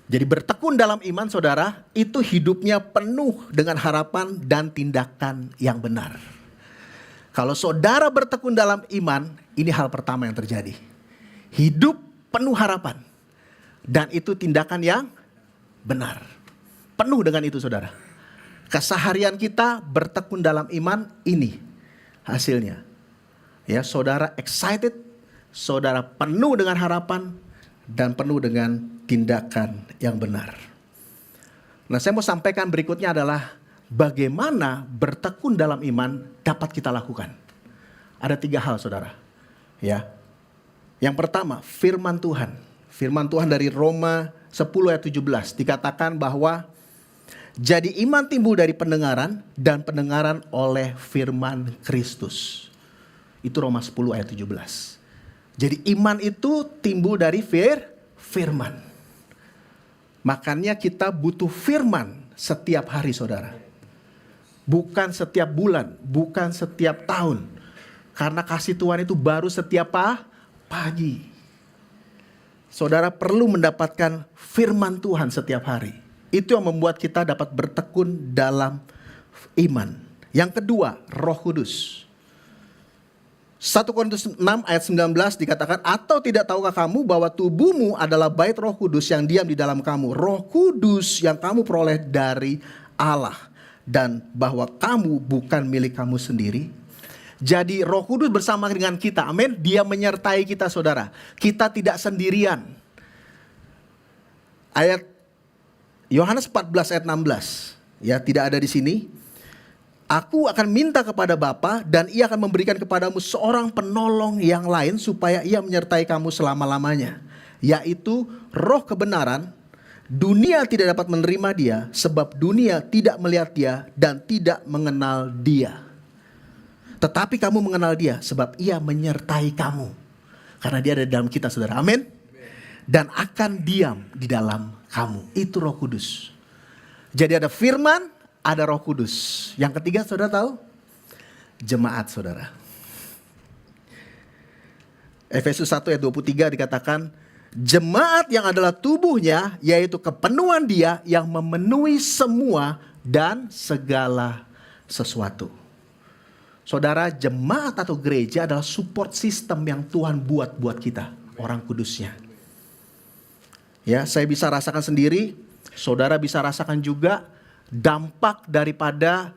Jadi bertekun dalam iman saudara, itu hidupnya penuh dengan harapan dan tindakan yang benar. Kalau saudara bertekun dalam iman, ini hal pertama yang terjadi. Hidup penuh harapan. Dan itu tindakan yang benar. Penuh dengan itu saudara. Keseharian kita bertekun dalam iman, ini hasilnya. Ya, saudara excited, saudara penuh dengan harapan, dan penuh dengan tindakan yang benar. Nah, saya mau sampaikan berikutnya adalah bagaimana bertekun dalam iman dapat kita lakukan. Ada 3 hal saudara. Ya. Yang pertama, firman Tuhan. Firman Tuhan dari Roma 10 ayat 17 dikatakan bahwa jadi iman timbul dari pendengaran dan pendengaran oleh firman Kristus. Itu Roma 10 ayat 17. Jadi iman itu timbul dari firman. Makanya kita butuh firman setiap hari saudara. Bukan setiap bulan, bukan setiap tahun. Karena kasih Tuhan itu baru setiap pagi. Saudara perlu mendapatkan firman Tuhan setiap hari. Itu yang membuat kita dapat bertekun dalam iman. Yang kedua, Roh Kudus. 1 Korintus 6 ayat 19 dikatakan, atau tidak tahukah kamu bahwa tubuhmu adalah bait Roh Kudus yang diam di dalam kamu. Roh Kudus yang kamu peroleh dari Allah. Dan bahwa kamu bukan milik kamu sendiri. Jadi Roh Kudus bersama dengan kita, amin. Dia menyertai kita saudara. Kita tidak sendirian. Ayat Yohanes 14 ayat 16. Ya, tidak ada di sini. Aku akan minta kepada Bapa dan ia akan memberikan kepadamu seorang penolong yang lain supaya ia menyertai kamu selama-lamanya. Yaitu Roh kebenaran. Dunia tidak dapat menerima dia sebab dunia tidak melihat dia dan tidak mengenal dia. Tetapi kamu mengenal dia sebab ia menyertai kamu. Karena dia ada di dalam kita saudara, amin. Dan akan diam di dalam kamu. Itu Roh Kudus. Jadi ada firman, ada Roh Kudus. Yang ketiga saudara tahu? Jemaat saudara. Efesus 1 ayat 23 dikatakan, jemaat yang adalah tubuhnya, yaitu kepenuhan dia yang memenuhi semua dan segala sesuatu. Saudara, jemaat atau gereja adalah support system yang Tuhan buat kita, orang kudusnya. Ya, saya bisa rasakan sendiri, saudara bisa rasakan juga dampak daripada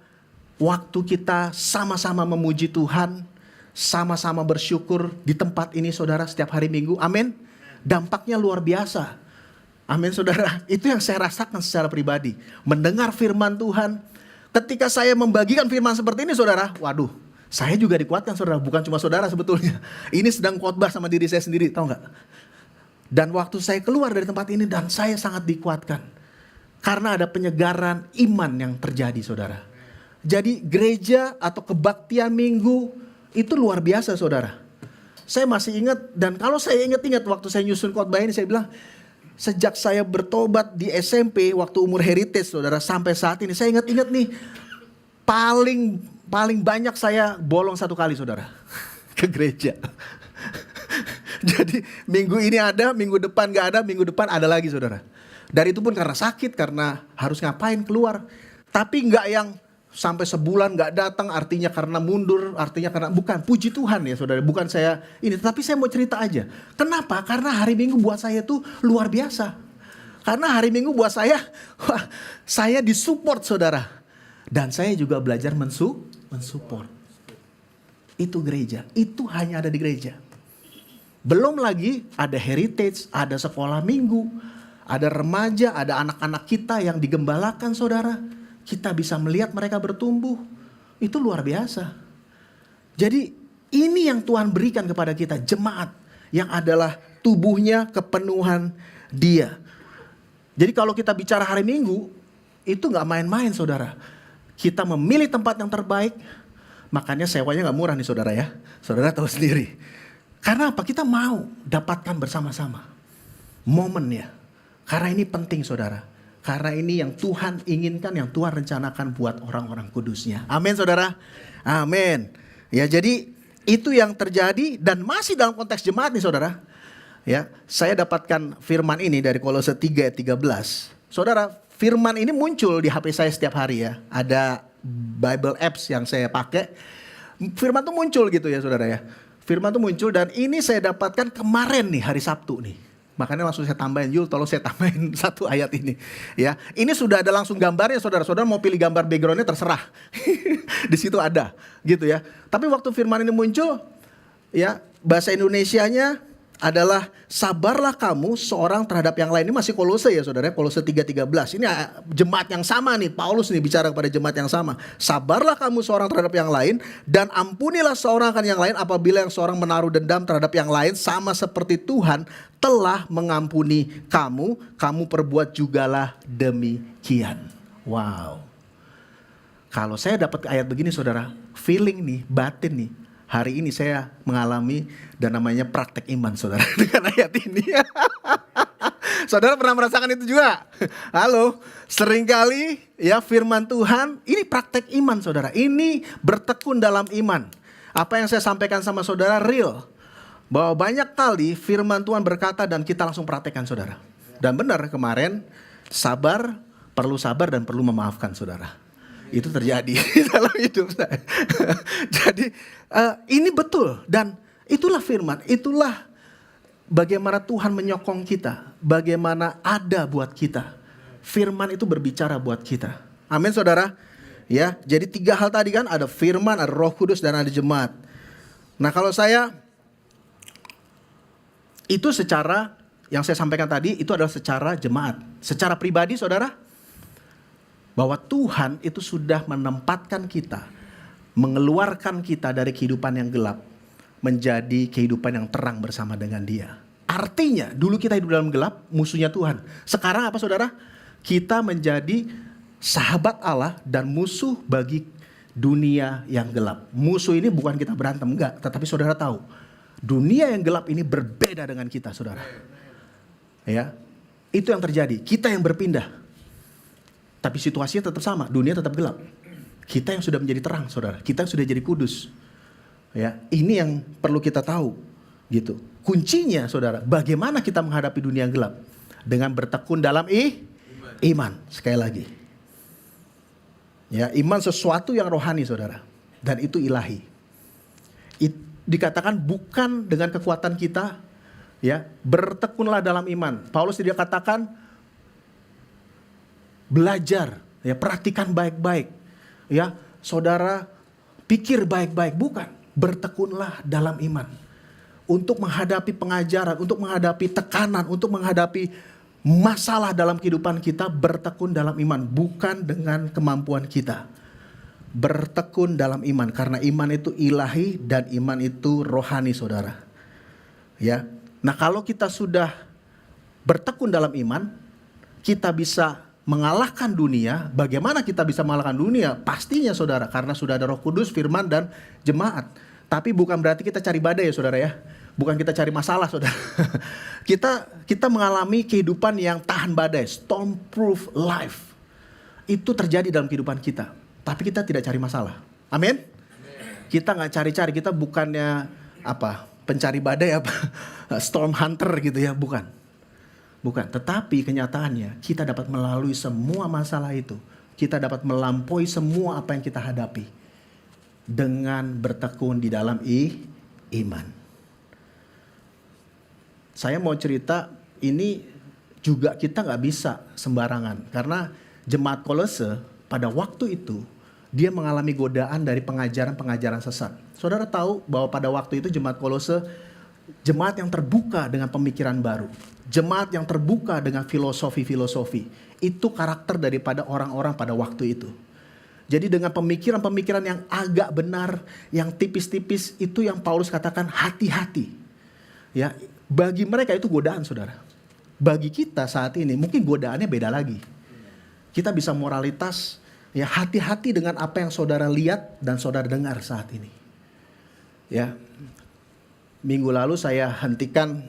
waktu kita sama-sama memuji Tuhan, sama-sama bersyukur di tempat ini saudara setiap hari Minggu, amin. Dampaknya luar biasa, amin saudara. Itu yang saya rasakan secara pribadi, mendengar firman Tuhan. Ketika saya membagikan firman seperti ini saudara, waduh, saya juga dikuatkan saudara. Bukan cuma saudara sebetulnya, ini sedang khotbah sama diri saya sendiri, tahu gak? Dan waktu saya keluar dari tempat ini dan saya sangat dikuatkan. Karena ada penyegaran iman yang terjadi saudara. Jadi gereja atau kebaktian minggu itu luar biasa saudara. Saya masih ingat, dan kalau saya ingat waktu saya nyusun khotbah ini, saya bilang sejak saya bertobat di SMP waktu umur heritage saudara sampai saat ini, saya ingat nih paling banyak saya bolong 1 kali saudara ke gereja. Jadi minggu ini ada, minggu depan gak ada, minggu depan ada lagi saudara. Dan itu pun karena sakit, karena harus ngapain keluar. Tapi gak yang sampai sebulan gak datang, artinya karena mundur, artinya karena, bukan, puji Tuhan ya saudara. Bukan saya ini, tapi saya mau cerita aja. Kenapa? Karena hari Minggu buat saya tuh luar biasa. Karena hari Minggu buat saya, saya disupport saudara. Dan saya juga belajar mensupport. Itu gereja, itu hanya ada di gereja. Belum lagi ada heritage, ada sekolah minggu, ada remaja, ada anak-anak kita yang digembalakan saudara. Kita bisa melihat mereka bertumbuh. Itu luar biasa. Jadi ini yang Tuhan berikan kepada kita, jemaat yang adalah tubuhnya kepenuhan dia. Jadi kalau kita bicara hari Minggu, itu gak main-main saudara. kita memilih tempat yang terbaik, makanya sewanya gak murah nih saudara ya. Saudara tahu sendiri. Karena apa? Kita mau dapatkan bersama-sama momennya. Karena ini penting saudara. Karena ini yang Tuhan inginkan, yang Tuhan rencanakan buat orang-orang kudusnya. Amin saudara. Amin. Ya, jadi itu yang terjadi dan masih dalam konteks jemaat nih saudara. Ya, saya dapatkan firman ini dari Kolose 3 ayat 13. Saudara, firman ini muncul di HP saya setiap hari ya. Ada Bible apps yang saya pakai. Firman itu muncul gitu ya saudara ya. Firman itu muncul dan ini saya dapatkan kemarin nih hari Sabtu nih. Makanya langsung saya tambahin, Yul tolong saya tambahin satu ayat ini. Ya, ini sudah ada langsung gambarnya saudara. Saudara mau pilih gambar backgroundnya terserah. Di situ ada gitu ya. Tapi waktu firman ini muncul, ya bahasa Indonesianya adalah sabarlah kamu seorang terhadap yang lain. Ini masih Kolose ya saudara, Kolose 3:13. Ini jemaat yang sama nih, Paulus nih bicara kepada jemaat yang sama. Sabarlah kamu seorang terhadap yang lain dan ampunilah seorang akan yang lain apabila yang seorang menaruh dendam terhadap yang lain, sama seperti Tuhan telah mengampuni kamu, kamu perbuat jugalah demikian. Wow. Kalau saya dapat ayat begini saudara, feeling nih, batin nih. Hari ini saya mengalami dan namanya praktek iman saudara dengan ayat ini. Saudara pernah merasakan itu juga? Halo, seringkali ya firman Tuhan ini praktek iman saudara. Ini bertekun dalam iman. Apa yang saya sampaikan sama saudara real. Bahwa banyak kali firman Tuhan berkata dan kita langsung praktekkan saudara. Dan benar kemarin perlu sabar dan perlu memaafkan saudara. Itu terjadi dalam hidup saya. Jadi ini betul dan itulah firman, itulah bagaimana Tuhan menyokong kita, bagaimana ada buat kita. Firman itu berbicara buat kita. Amin saudara. Ya, jadi 3 hal tadi kan, ada firman, ada Roh Kudus dan ada jemaat. Nah, kalau saya itu secara yang saya sampaikan tadi itu adalah secara jemaat. Secara pribadi saudara, bahwa Tuhan itu sudah menempatkan kita, mengeluarkan kita dari kehidupan yang gelap, menjadi kehidupan yang terang bersama dengan Dia. Artinya, dulu kita hidup dalam gelap, musuhnya Tuhan. Sekarang apa saudara? Kita menjadi sahabat Allah dan musuh bagi dunia yang gelap. Musuh ini bukan kita berantem, enggak. Tetapi saudara tahu, dunia yang gelap ini berbeda dengan kita saudara. Ya, itu yang terjadi. Kita yang berpindah. Tapi situasinya tetap sama, dunia tetap gelap. Kita yang sudah menjadi terang, saudara. Kita yang sudah jadi kudus. Ya, ini yang perlu kita tahu, gitu. Kuncinya, saudara, bagaimana kita menghadapi dunia yang gelap? Dengan bertekun dalam iman. Sekali lagi. Ya, iman sesuatu yang rohani, saudara. Dan itu ilahi. Dikatakan bukan dengan kekuatan kita, ya, bertekunlah dalam iman. Paulus tidak katakan belajar, ya, praktikan baik-baik, ya, saudara pikir baik-baik, bukan, bertekunlah dalam iman untuk menghadapi pengajaran, untuk menghadapi tekanan, untuk menghadapi masalah dalam kehidupan kita. Bertekun dalam iman, bukan dengan kemampuan kita. Bertekun dalam iman, karena iman itu ilahi dan iman itu rohani saudara. Ya, nah kalau kita sudah bertekun dalam iman, kita bisa mengalahkan dunia. Bagaimana kita bisa mengalahkan dunia? Pastinya saudara, karena sudah ada Roh Kudus, firman dan jemaat. Tapi bukan berarti kita cari badai ya saudara ya. Bukan kita cari masalah saudara. kita mengalami kehidupan yang tahan badai, storm-proof life. Itu terjadi dalam kehidupan kita. Tapi kita tidak cari masalah. Amin? Kita nggak cari-cari, kita bukannya pencari badai storm hunter gitu ya, bukan. Bukan, tetapi kenyataannya kita dapat melalui semua masalah itu. Kita dapat melampaui semua apa yang kita hadapi dengan bertekun di dalam iman. Saya mau cerita, ini juga kita gak bisa sembarangan. Karena jemaat Kolose pada waktu itu, dia mengalami godaan dari pengajaran-pengajaran sesat. Saudara tahu bahwa pada waktu itu jemaat Kolose, jemaat yang terbuka dengan pemikiran baru. Jemaat yang terbuka dengan filosofi-filosofi. Itu karakter daripada orang-orang pada waktu itu. Jadi dengan pemikiran-pemikiran yang agak benar, yang tipis-tipis, itu yang Paulus katakan hati-hati. Ya, bagi mereka itu godaan saudara. Bagi kita saat ini mungkin godaannya beda lagi. Kita bisa moralitas, Ya, hati-hati dengan apa yang saudara lihat dan saudara dengar saat ini. Ya, minggu lalu saya hentikan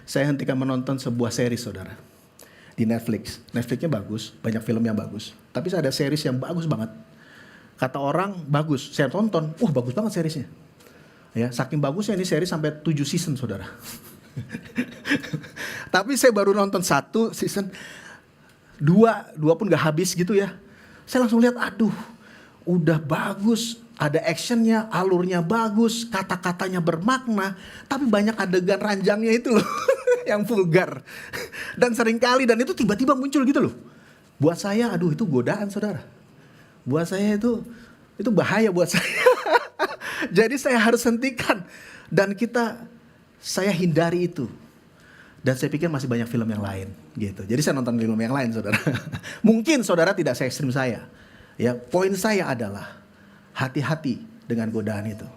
saya hentikan menonton sebuah series saudara di Netflix. Netflixnya bagus, banyak film yang bagus. Tapi ada series yang bagus banget. Kata orang bagus, saya tonton, bagus banget seriesnya. Ya, saking bagusnya ini series sampai 7 season saudara. Tapi saya baru nonton 1 season, 2 pun gak habis gitu ya. Saya langsung lihat, aduh, udah bagus, ada actionnya, alurnya bagus, kata-katanya bermakna, tapi banyak adegan ranjangnya itu loh, yang vulgar. Dan seringkali, dan itu tiba-tiba muncul gitu loh. Buat saya, aduh itu godaan saudara. Buat saya itu bahaya buat saya. Jadi saya harus hentikan. Dan saya hindari itu. Dan saya pikir masih banyak film yang lain gitu. Jadi saya nonton film yang lain saudara. Mungkin saudara tidak se-ekstrim saya. Ya, poin saya adalah hati-hati dengan godaan itu.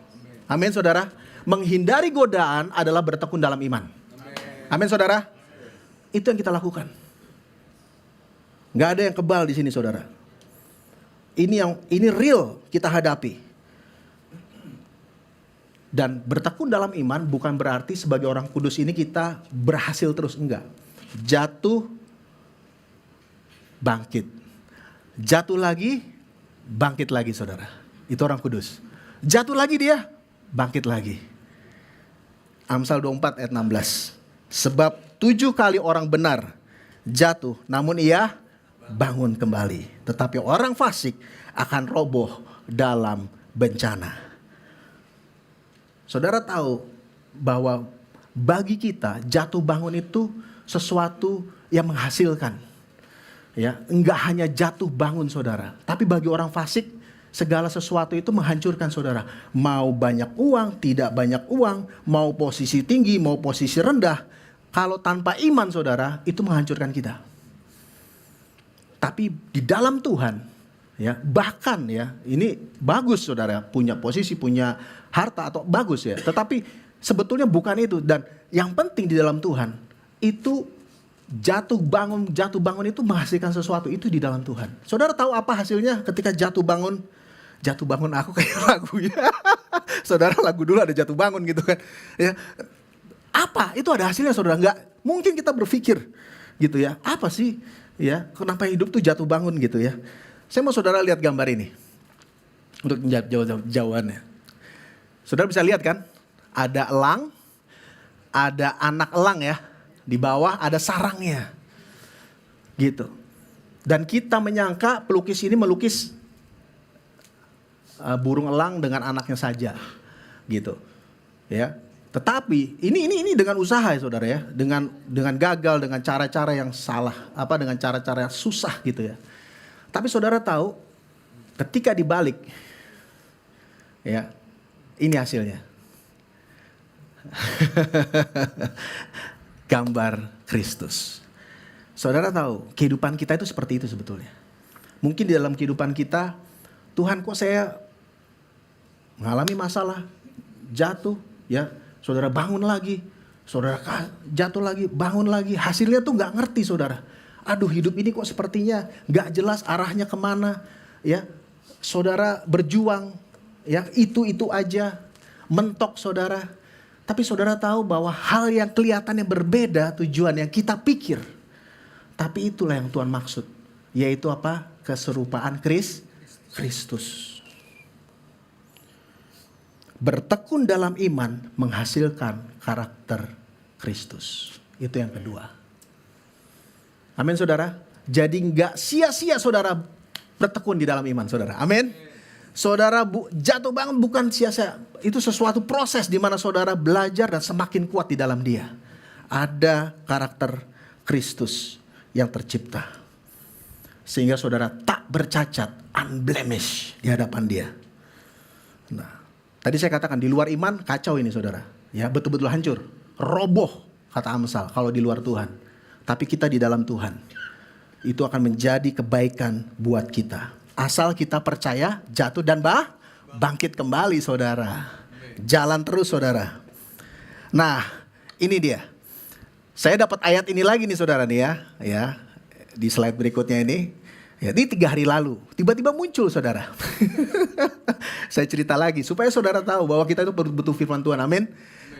Amin saudara. Menghindari godaan adalah bertekun dalam iman. Amin saudara. Itu yang kita lakukan. Gak ada yang kebal di sini saudara. Ini real kita hadapi. Dan bertekun dalam iman bukan berarti sebagai orang kudus ini kita berhasil terus, enggak. Jatuh, bangkit. Jatuh lagi, bangkit lagi saudara. Itu orang kudus. Jatuh lagi dia, bangkit lagi. Amsal 24 ayat 16. Sebab 7 kali orang benar jatuh, namun ia bangun kembali. Tetapi orang fasik akan roboh dalam bencana. Saudara tahu bahwa bagi kita jatuh bangun itu sesuatu yang menghasilkan. Ya, enggak hanya jatuh bangun saudara, tapi bagi orang fasik segala sesuatu itu menghancurkan saudara. Mau banyak uang, tidak banyak uang, mau posisi tinggi, mau posisi rendah, kalau tanpa iman saudara itu menghancurkan kita. Tapi di dalam Tuhan, ya bahkan ya ini bagus saudara punya posisi, punya harta atau bagus ya. Tetapi sebetulnya bukan itu. Dan yang penting di dalam Tuhan itu jatuh bangun itu menghasilkan sesuatu, itu di dalam Tuhan. Saudara tahu apa hasilnya ketika jatuh bangun? Jatuh bangun aku kayak lagu ya. Saudara lagu dulu ada jatuh bangun gitu kan. Ya. Apa? Itu ada hasilnya saudara. Enggak mungkin kita berpikir gitu ya. Apa sih? Ya, kenapa hidup tuh jatuh bangun gitu ya. Saya mau saudara lihat gambar ini. Untuk menjawab jawabannya. Saudara bisa lihat kan? Ada elang, ada anak elang ya. Di bawah ada sarangnya. Gitu. Dan kita menyangka pelukis ini melukis burung elang dengan anaknya saja. Gitu. Ya. Tetapi ini dengan usaha ya saudara ya. Dengan gagal, dengan cara-cara yang salah. Dengan cara-cara yang susah gitu ya. Tapi saudara tahu ketika dibalik ya, ini hasilnya. Gambar Kristus. Saudara tahu kehidupan kita itu seperti itu sebetulnya. Mungkin di dalam kehidupan kita, Tuhan kok saya mengalami masalah, jatuh ya, saudara bangun lagi, saudara jatuh lagi, bangun lagi, hasilnya tuh gak ngerti saudara. Aduh hidup ini kok sepertinya gak jelas arahnya kemana ya. Saudara berjuang ya, itu aja, mentok saudara. Tapi saudara tahu bahwa hal yang kelihatannya berbeda tujuan yang kita pikir. Tapi itulah yang Tuhan maksud. Yaitu apa? Keserupaan Kristus. Bertekun dalam iman menghasilkan karakter Kristus. Itu yang kedua. Amin saudara. Jadi gak sia-sia saudara bertekun di dalam iman saudara. Amin. Saudara jatuh bangun bukan sia-sia. Itu sesuatu proses di mana saudara belajar dan semakin kuat di dalam dia. Ada karakter Kristus yang tercipta. Sehingga saudara tak bercacat, unblemished di hadapan dia. Nah, tadi saya katakan di luar iman kacau ini saudara. Ya, betul-betul hancur. Roboh kata Amsal kalau di luar Tuhan. Tapi kita di dalam Tuhan. Itu akan menjadi kebaikan buat kita. Asal kita percaya, jatuh dan bangkit kembali saudara. Jalan terus saudara. Nah, ini dia. Saya dapat ayat ini lagi nih saudara nih ya. Di slide berikutnya ini. Jadi 3 hari lalu, tiba-tiba muncul saudara. Saya cerita lagi, supaya saudara tahu bahwa kita itu butuh firman Tuhan, amin.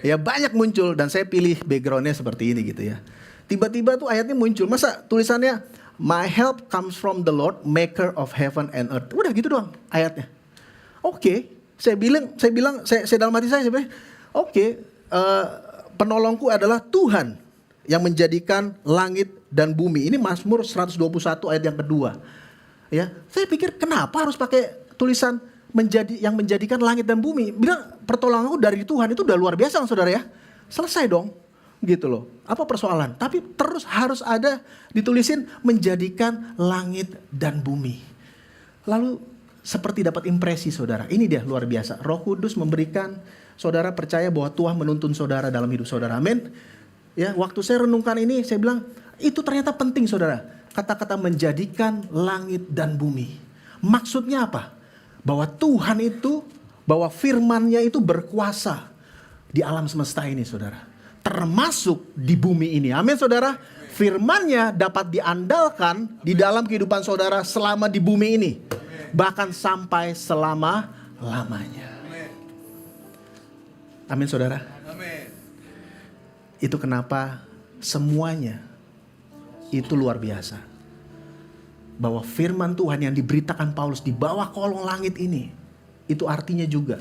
Ya banyak muncul, dan saya pilih backgroundnya seperti ini gitu ya. Tiba-tiba tuh ayatnya muncul, masa tulisannya, My help comes from the Lord, maker of heaven and earth. Udah gitu doang ayatnya. Oke, saya bilang, dalam hati saya bilang, oke, penolongku adalah Tuhan yang menjadikan langit dan bumi. Ini Mazmur 121 ayat yang kedua. Ya, saya pikir kenapa harus pakai tulisan yang menjadikan langit dan bumi? Bilang pertolonganku dari Tuhan, itu udah luar biasa saudara ya. Selesai dong. Gitu loh. Apa persoalan? Tapi terus harus ada ditulisin menjadikan langit dan bumi. Lalu seperti dapat impresi saudara. Ini dia luar biasa. Roh Kudus memberikan saudara percaya bahwa Tuhan menuntun saudara dalam hidup saudara. Amin. Ya, waktu saya renungkan ini, saya bilang itu ternyata penting saudara. Kata-kata menjadikan langit dan bumi. Maksudnya apa? Bahwa Tuhan itu, bahwa firman-Nya itu berkuasa di alam semesta ini saudara. Termasuk di bumi ini. Amin saudara. Firman-Nya dapat diandalkan di dalam kehidupan saudara selama di bumi ini. Bahkan sampai selama-lamanya. Amin saudara. Itu kenapa semuanya itu luar biasa. Bahwa firman Tuhan yang diberitakan Paulus di bawah kolong langit ini, itu artinya juga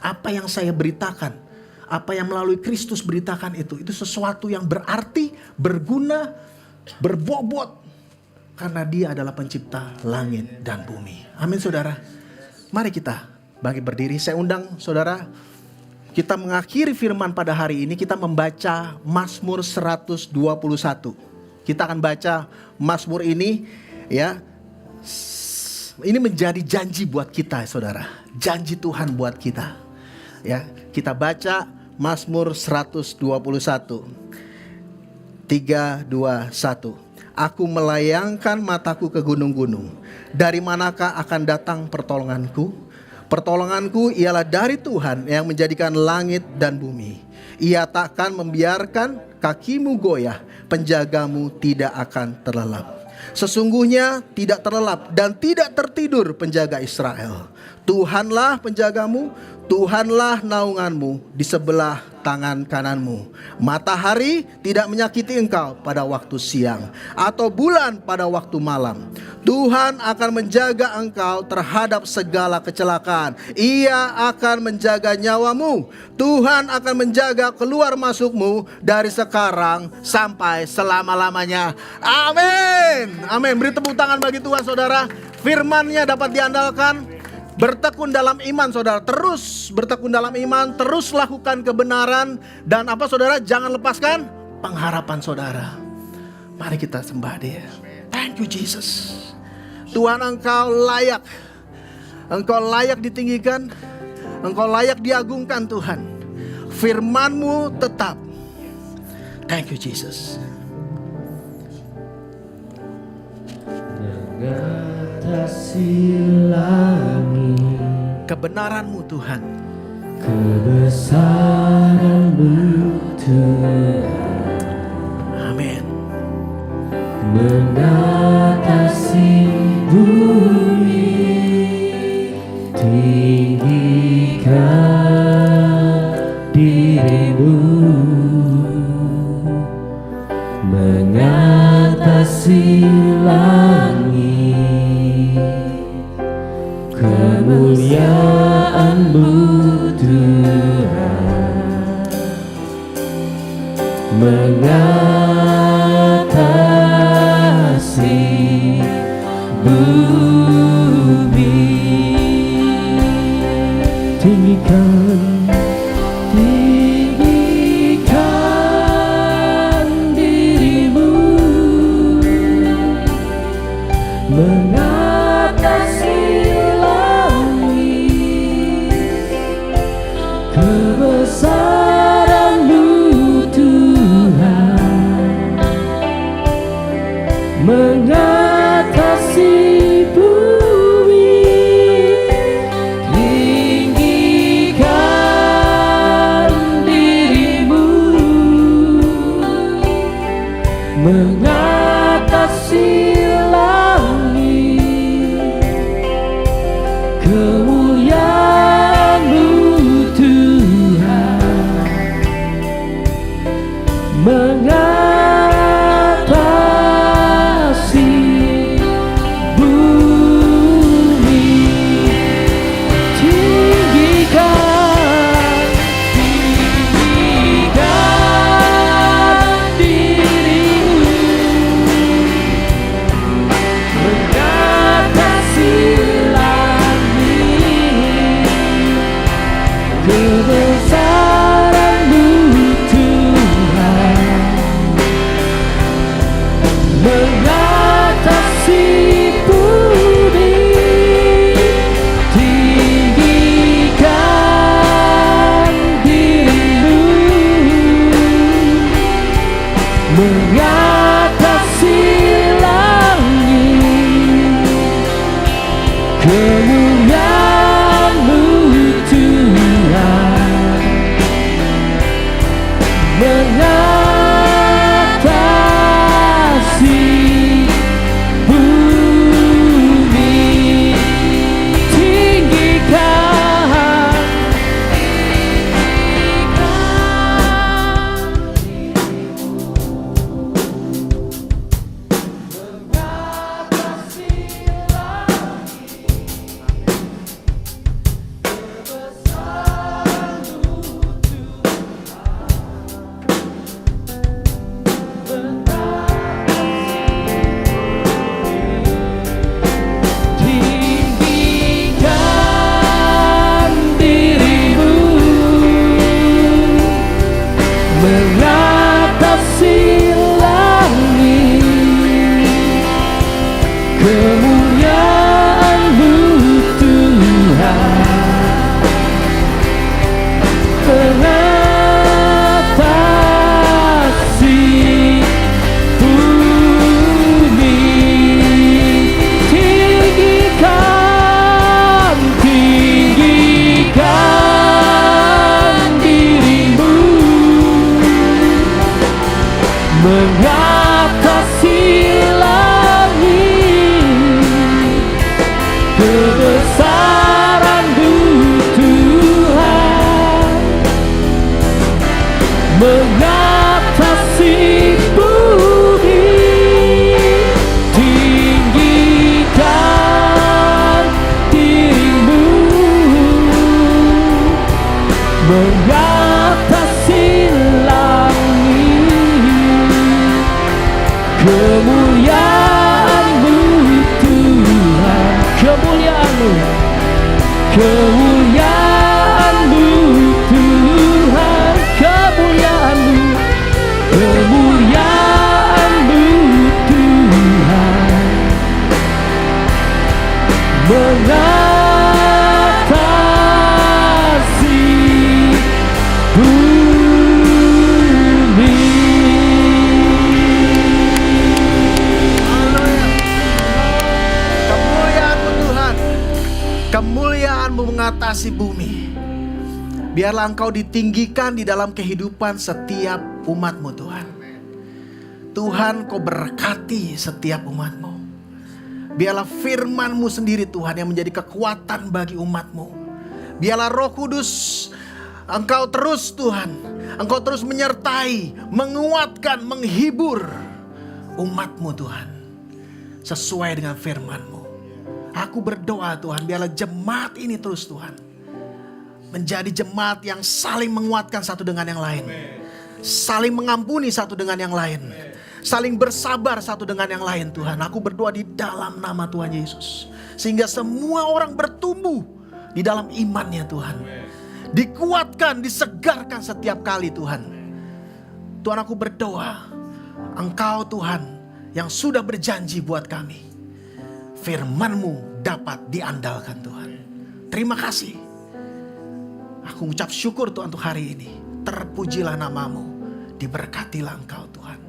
apa yang saya beritakan, apa yang melalui Kristus beritakan itu sesuatu yang berarti, berguna, berbobot. Karena dia adalah pencipta langit dan bumi. Amin saudara. Mari kita bangkit berdiri. Saya undang saudara, kita mengakhiri firman pada hari ini, kita membaca Mazmur 121. Kita akan baca Mazmur ini ya. Ini menjadi janji buat kita saudara. Janji Tuhan buat kita. Ya, kita baca Mazmur 121. 3, 2, 1. Aku melayangkan mataku ke gunung-gunung. Dari manakah akan datang pertolonganku? Pertolonganku ialah dari Tuhan yang menjadikan langit dan bumi. Ia takkan membiarkan kakimu goyah, penjagamu tidak akan terlelap. Sesungguhnya tidak terlelap dan tidak tertidur penjaga Israel. Tuhanlah penjagamu, Tuhanlah naunganmu di sebelah tangan kananmu. Matahari tidak menyakiti engkau pada waktu siang, atau bulan pada waktu malam. Tuhan akan menjaga engkau terhadap segala kecelakaan. Ia akan menjaga nyawamu. Tuhan akan menjaga keluar masukmu dari sekarang sampai selama-lamanya. Amin. Amin. Beri tepuk tangan bagi Tuhan saudara. Firman-Nya dapat diandalkan. Bertekun dalam iman saudara. Terus bertekun dalam iman. Terus lakukan kebenaran. Dan apa saudara? Jangan lepaskan pengharapan saudara. Mari kita sembah Dia. Thank you Jesus. Tuhan engkau layak. Engkau layak ditinggikan. Engkau layak diagungkan Tuhan. Firman-Mu tetap. Thank you Jesus. Mengatasi langit, Kebenaran-Mu Tuhan. kebesaran-Mu Tuhan. Amin. Mengatasi bumi, tinggikan dirimu. Mengatasi langit, kemuliaan-Mu Tuhan. Mengatasi bumi, tinggikan dirimu. Mengatasi langit, kebesaran-Mu Tuhan. kemuliaan-Mu Tuhan mengatasi bumi. Tinggikan dirimu mengatasi langit. Kebesaran-Mu Tuhan mengatasi bumi. Tinggikan dirimu mengatasi langit. Kemuliaan-Mu Tuhan mengatasi bumi. Tinggikan mengatasi tinggikan dirimu mengatasi langit. Kemuliaan-Mu Tuhan mengatasi bumi. Tinggikan dirimu mengatasi langit. Kebesaran-Mu Tuhan mengatasi bumi. Tinggikan dirimu mengatasi langit. Kemuliaan-Mu Tuhan, kemuliaan-Mu, kemuliaan-Mu Tuhan, kemuliaan-Mu, kemuliaan-Mu Tuhan mengatasi bumi. Kemuliaan-Mu Tuhan, kemuliaan-Mu mengatasi bumi. Biarlah Engkau ditinggikan di dalam kehidupan setiap umat-Mu Tuhan. Tuhan, Kau berkati setiap umat-Mu. Biarlah firman-Mu sendiri Tuhan yang menjadi kekuatan bagi umat-Mu. Biarlah Roh Kudus Engkau terus Tuhan, Engkau terus menyertai, menguatkan, menghibur umat-Mu Tuhan, sesuai dengan firman-Mu. Aku berdoa Tuhan, biarlah jemaat ini terus Tuhan menjadi jemaat yang saling menguatkan satu dengan yang lain, saling mengampuni satu dengan yang lain, saling bersabar satu dengan yang lain Tuhan. Aku berdoa di dalam nama Tuhan Yesus, sehingga semua orang bertumbuh di dalam imannya Tuhan, dikuatkan, disegarkan setiap kali Tuhan. Tuhan, aku berdoa Engkau Tuhan yang sudah berjanji buat kami, firman-Mu dapat diandalkan Tuhan. Terima kasih. Aku mengucap syukur Tuhan untuk hari ini. Terpujilah nama-Mu, diberkatilah Engkau Tuhan,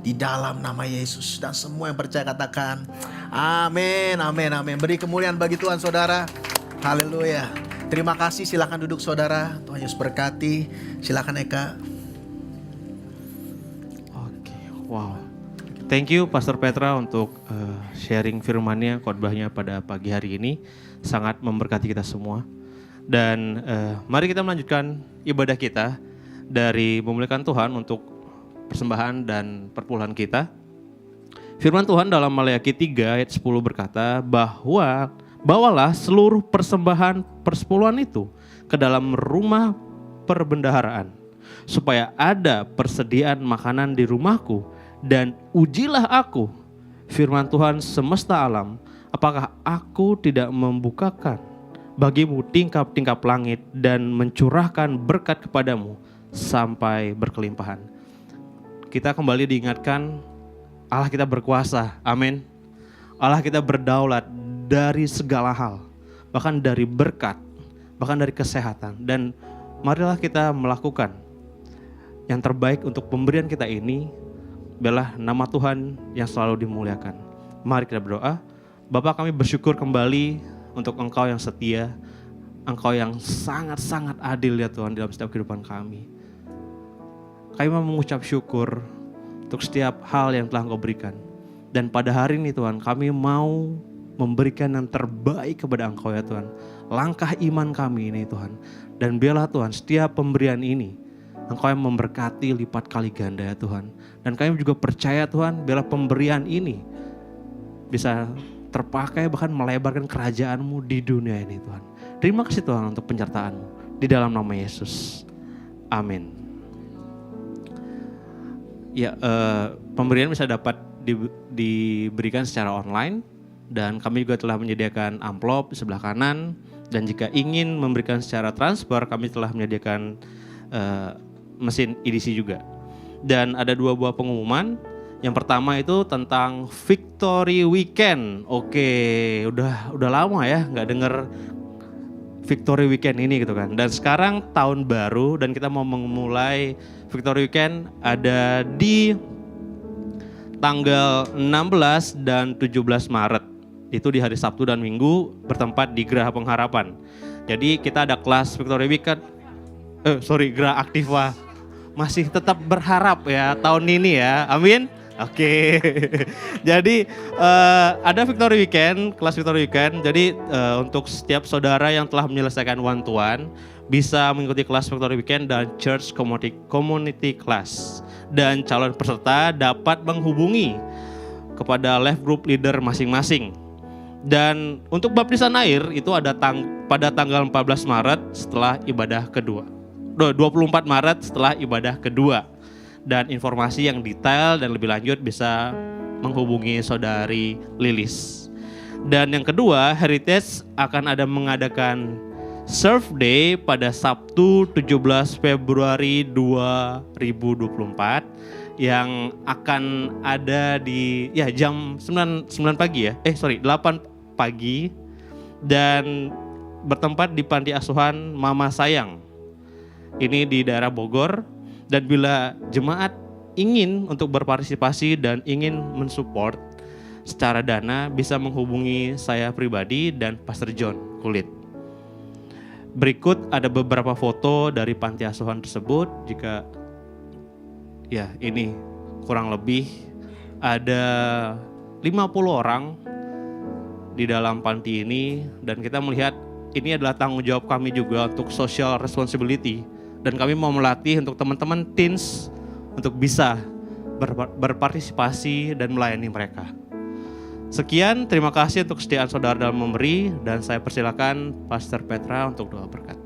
di dalam nama Yesus. Dan semua yang percaya katakan amin, amin, amin. Beri kemuliaan bagi Tuhan saudara. Haleluya. Terima kasih, silakan duduk saudara. Tuhan Yesus berkati. Silakan Eka. Oke, wow. Thank you Pastor Petra untuk sharing firman-Nya, khotbahnya pada pagi hari ini. Sangat memberkati kita semua. Dan mari kita melanjutkan ibadah kita dari memuliakan Tuhan untuk persembahan dan perpuluhan kita. Firman Tuhan dalam Maleakhi 3 ayat 10 berkata bahwa bawalah seluruh persembahan persepuluhan itu ke dalam rumah perbendaharaan, supaya ada persediaan makanan di rumahku, dan ujilah aku, firman Tuhan semesta alam, apakah aku tidak membukakan bagimu tingkap-tingkap langit dan mencurahkan berkat kepadamu sampai berkelimpahan. Kita kembali diingatkan Allah kita berkuasa, amin. Allah kita berdaulat dari segala hal, bahkan dari berkat, bahkan dari kesehatan. Dan marilah kita melakukan yang terbaik untuk pemberian kita ini. Biarlah nama Tuhan yang selalu dimuliakan. Mari kita berdoa. Bapa, kami bersyukur kembali untuk Engkau yang setia, Engkau yang sangat-sangat adil ya Tuhan dalam setiap kehidupan kami. Kami mau mengucap syukur untuk setiap hal yang telah Engkau berikan. Dan pada hari ini Tuhan, kami mau memberikan yang terbaik kepada Engkau ya Tuhan. Langkah iman kami ini Tuhan. Dan biarlah Tuhan setiap pemberian ini Engkau yang memberkati lipat kali ganda ya Tuhan. Dan kami juga percaya Tuhan, biarlah pemberian ini bisa terpakai bahkan melebarkan kerajaan-Mu di dunia ini Tuhan. Terima kasih Tuhan untuk penyertaan-Mu. Di dalam nama Yesus. Amin. Ya, pemberian bisa dapat diberikan secara online. Dan kami juga telah menyediakan amplop di sebelah kanan. Dan jika ingin memberikan secara transfer, kami telah menyediakan mesin EDC juga. Dan ada 2 buah pengumuman. Yang pertama itu tentang Victory Weekend. Oke, udah lama ya nggak denger Victory Weekend ini gitu kan. Dan sekarang tahun baru dan kita mau memulai Victory Weekend ada di tanggal 16 dan 17 Maret. Itu di hari Sabtu dan Minggu bertempat di Geraha Pengharapan. Jadi kita ada kelas Victory Weekend. Geraha Aktiva. Masih tetap berharap ya tahun ini ya, amin. Oke. Jadi ada Victory Weekend, kelas Victory Weekend. Jadi untuk setiap saudara yang telah menyelesaikan one-to-one bisa mengikuti kelas Victory Weekend dan Church Community Class. Dan calon peserta dapat menghubungi kepada life group leader masing-masing. Dan untuk baptisan air itu ada pada tanggal 14 Maret setelah ibadah kedua. 24 Maret setelah ibadah kedua. Dan informasi yang detail dan lebih lanjut bisa menghubungi saudari Lilis. Dan yang kedua, Heritage akan ada mengadakan Surf Day pada Sabtu 17 Februari 2024 yang akan ada di jam 9 pagi ya. 8 pagi dan bertempat di Panti Asuhan Mama Sayang. Ini di daerah Bogor. Dan bila jemaat ingin untuk berpartisipasi dan ingin mensupport secara dana bisa menghubungi saya pribadi dan Pastor John Kulit. Berikut ada beberapa foto dari panti asuhan tersebut. Jika ini kurang lebih ada 50 orang di dalam panti ini. Dan kita melihat ini adalah tanggung jawab kami juga untuk social responsibility. Dan kami mau melatih untuk teman-teman teens untuk bisa berpartisipasi dan melayani mereka. Sekian, terima kasih untuk kesetiaan saudara dalam memberi. Dan saya persilakan Pastor Petra untuk doa berkat.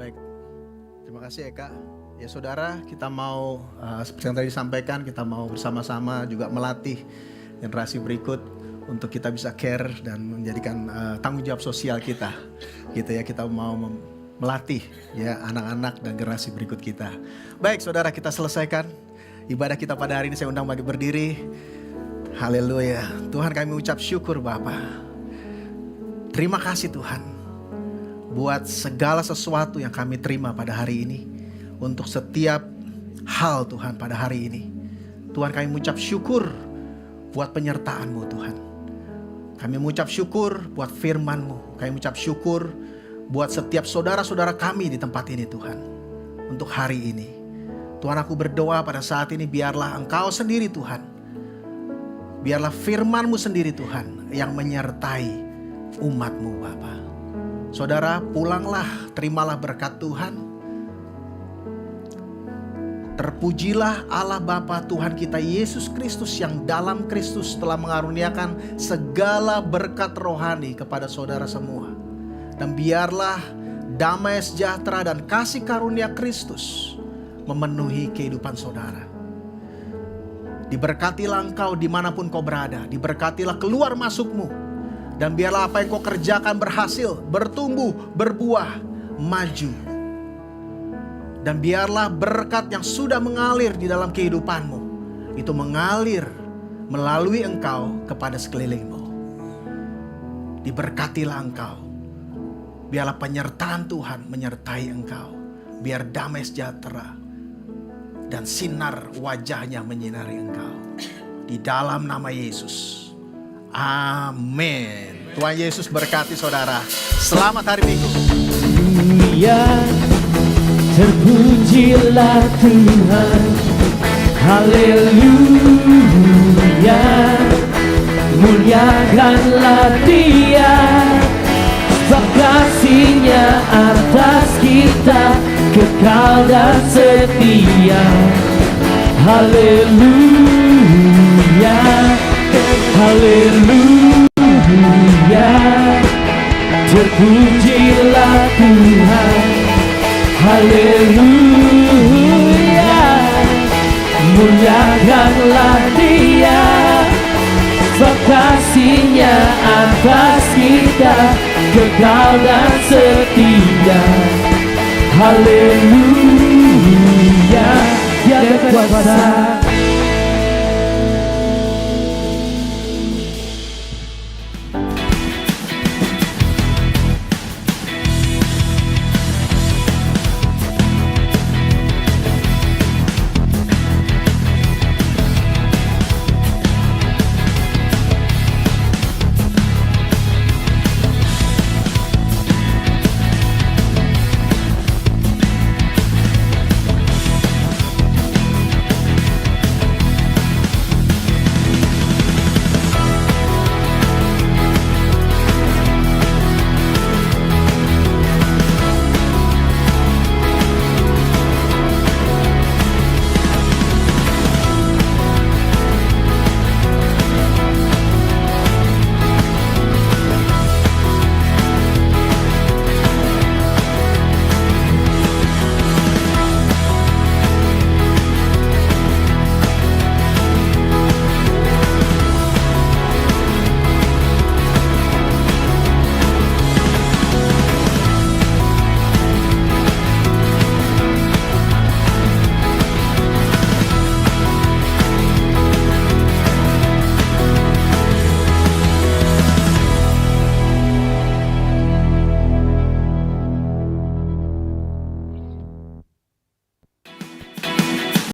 Baik, terima kasih Eka. Ya saudara, kita mau seperti yang tadi disampaikan, kita mau bersama-sama juga melatih generasi berikut untuk kita bisa care dan menjadikan tanggung jawab sosial kita, gitu ya. Kita mau melatih ya anak-anak dan generasi berikut kita. Baik, saudara, kita selesaikan ibadah kita pada hari ini. Saya undang bagi berdiri. Haleluya. Tuhan, kami ucap syukur Bapa. Terima kasih Tuhan buat segala sesuatu yang kami terima pada hari ini, untuk setiap hal Tuhan pada hari ini. Tuhan, kami mengucap syukur buat penyertaan-Mu Tuhan. Kami mengucap syukur buat firman-Mu. Kami mengucap syukur buat setiap saudara-saudara kami di tempat ini Tuhan. Untuk hari ini Tuhan, aku berdoa pada saat ini biarlah Engkau sendiri Tuhan, biarlah firman-Mu sendiri Tuhan yang menyertai umat-Mu Bapa. Saudara, pulanglah, terimalah berkat Tuhan. Terpujilah Allah Bapa Tuhan kita Yesus Kristus yang dalam Kristus telah mengaruniakan segala berkat rohani kepada saudara semua. Dan biarlah damai sejahtera dan kasih karunia Kristus memenuhi kehidupan saudara. Diberkatilah engkau dimanapun kau berada. Diberkatilah keluar masukmu. Dan biarlah apa yang kau kerjakan berhasil, bertumbuh, berbuah, maju. Dan biarlah berkat yang sudah mengalir di dalam kehidupanmu itu mengalir melalui engkau kepada sekelilingmu. Diberkatilah engkau. Biarlah penyertaan Tuhan menyertai engkau. Biar damai sejahtera dan sinar wajahnya menyinari engkau. Di dalam nama Yesus. Amin. Tuhan Yesus berkati saudara. Selamat hari Minggu. Dunia, terpujilah Tuhan. Haleluya. Muliakanlah Dia. Sebab kasih-Nya atas kita kekal dan setia. Haleluya. Haleluya. Terpujilah Tuhan. Haleluya. Muliakanlah Dia. Sebab kasih-Nya atas kita kekal dan setia. Haleluya. Dia berkuasa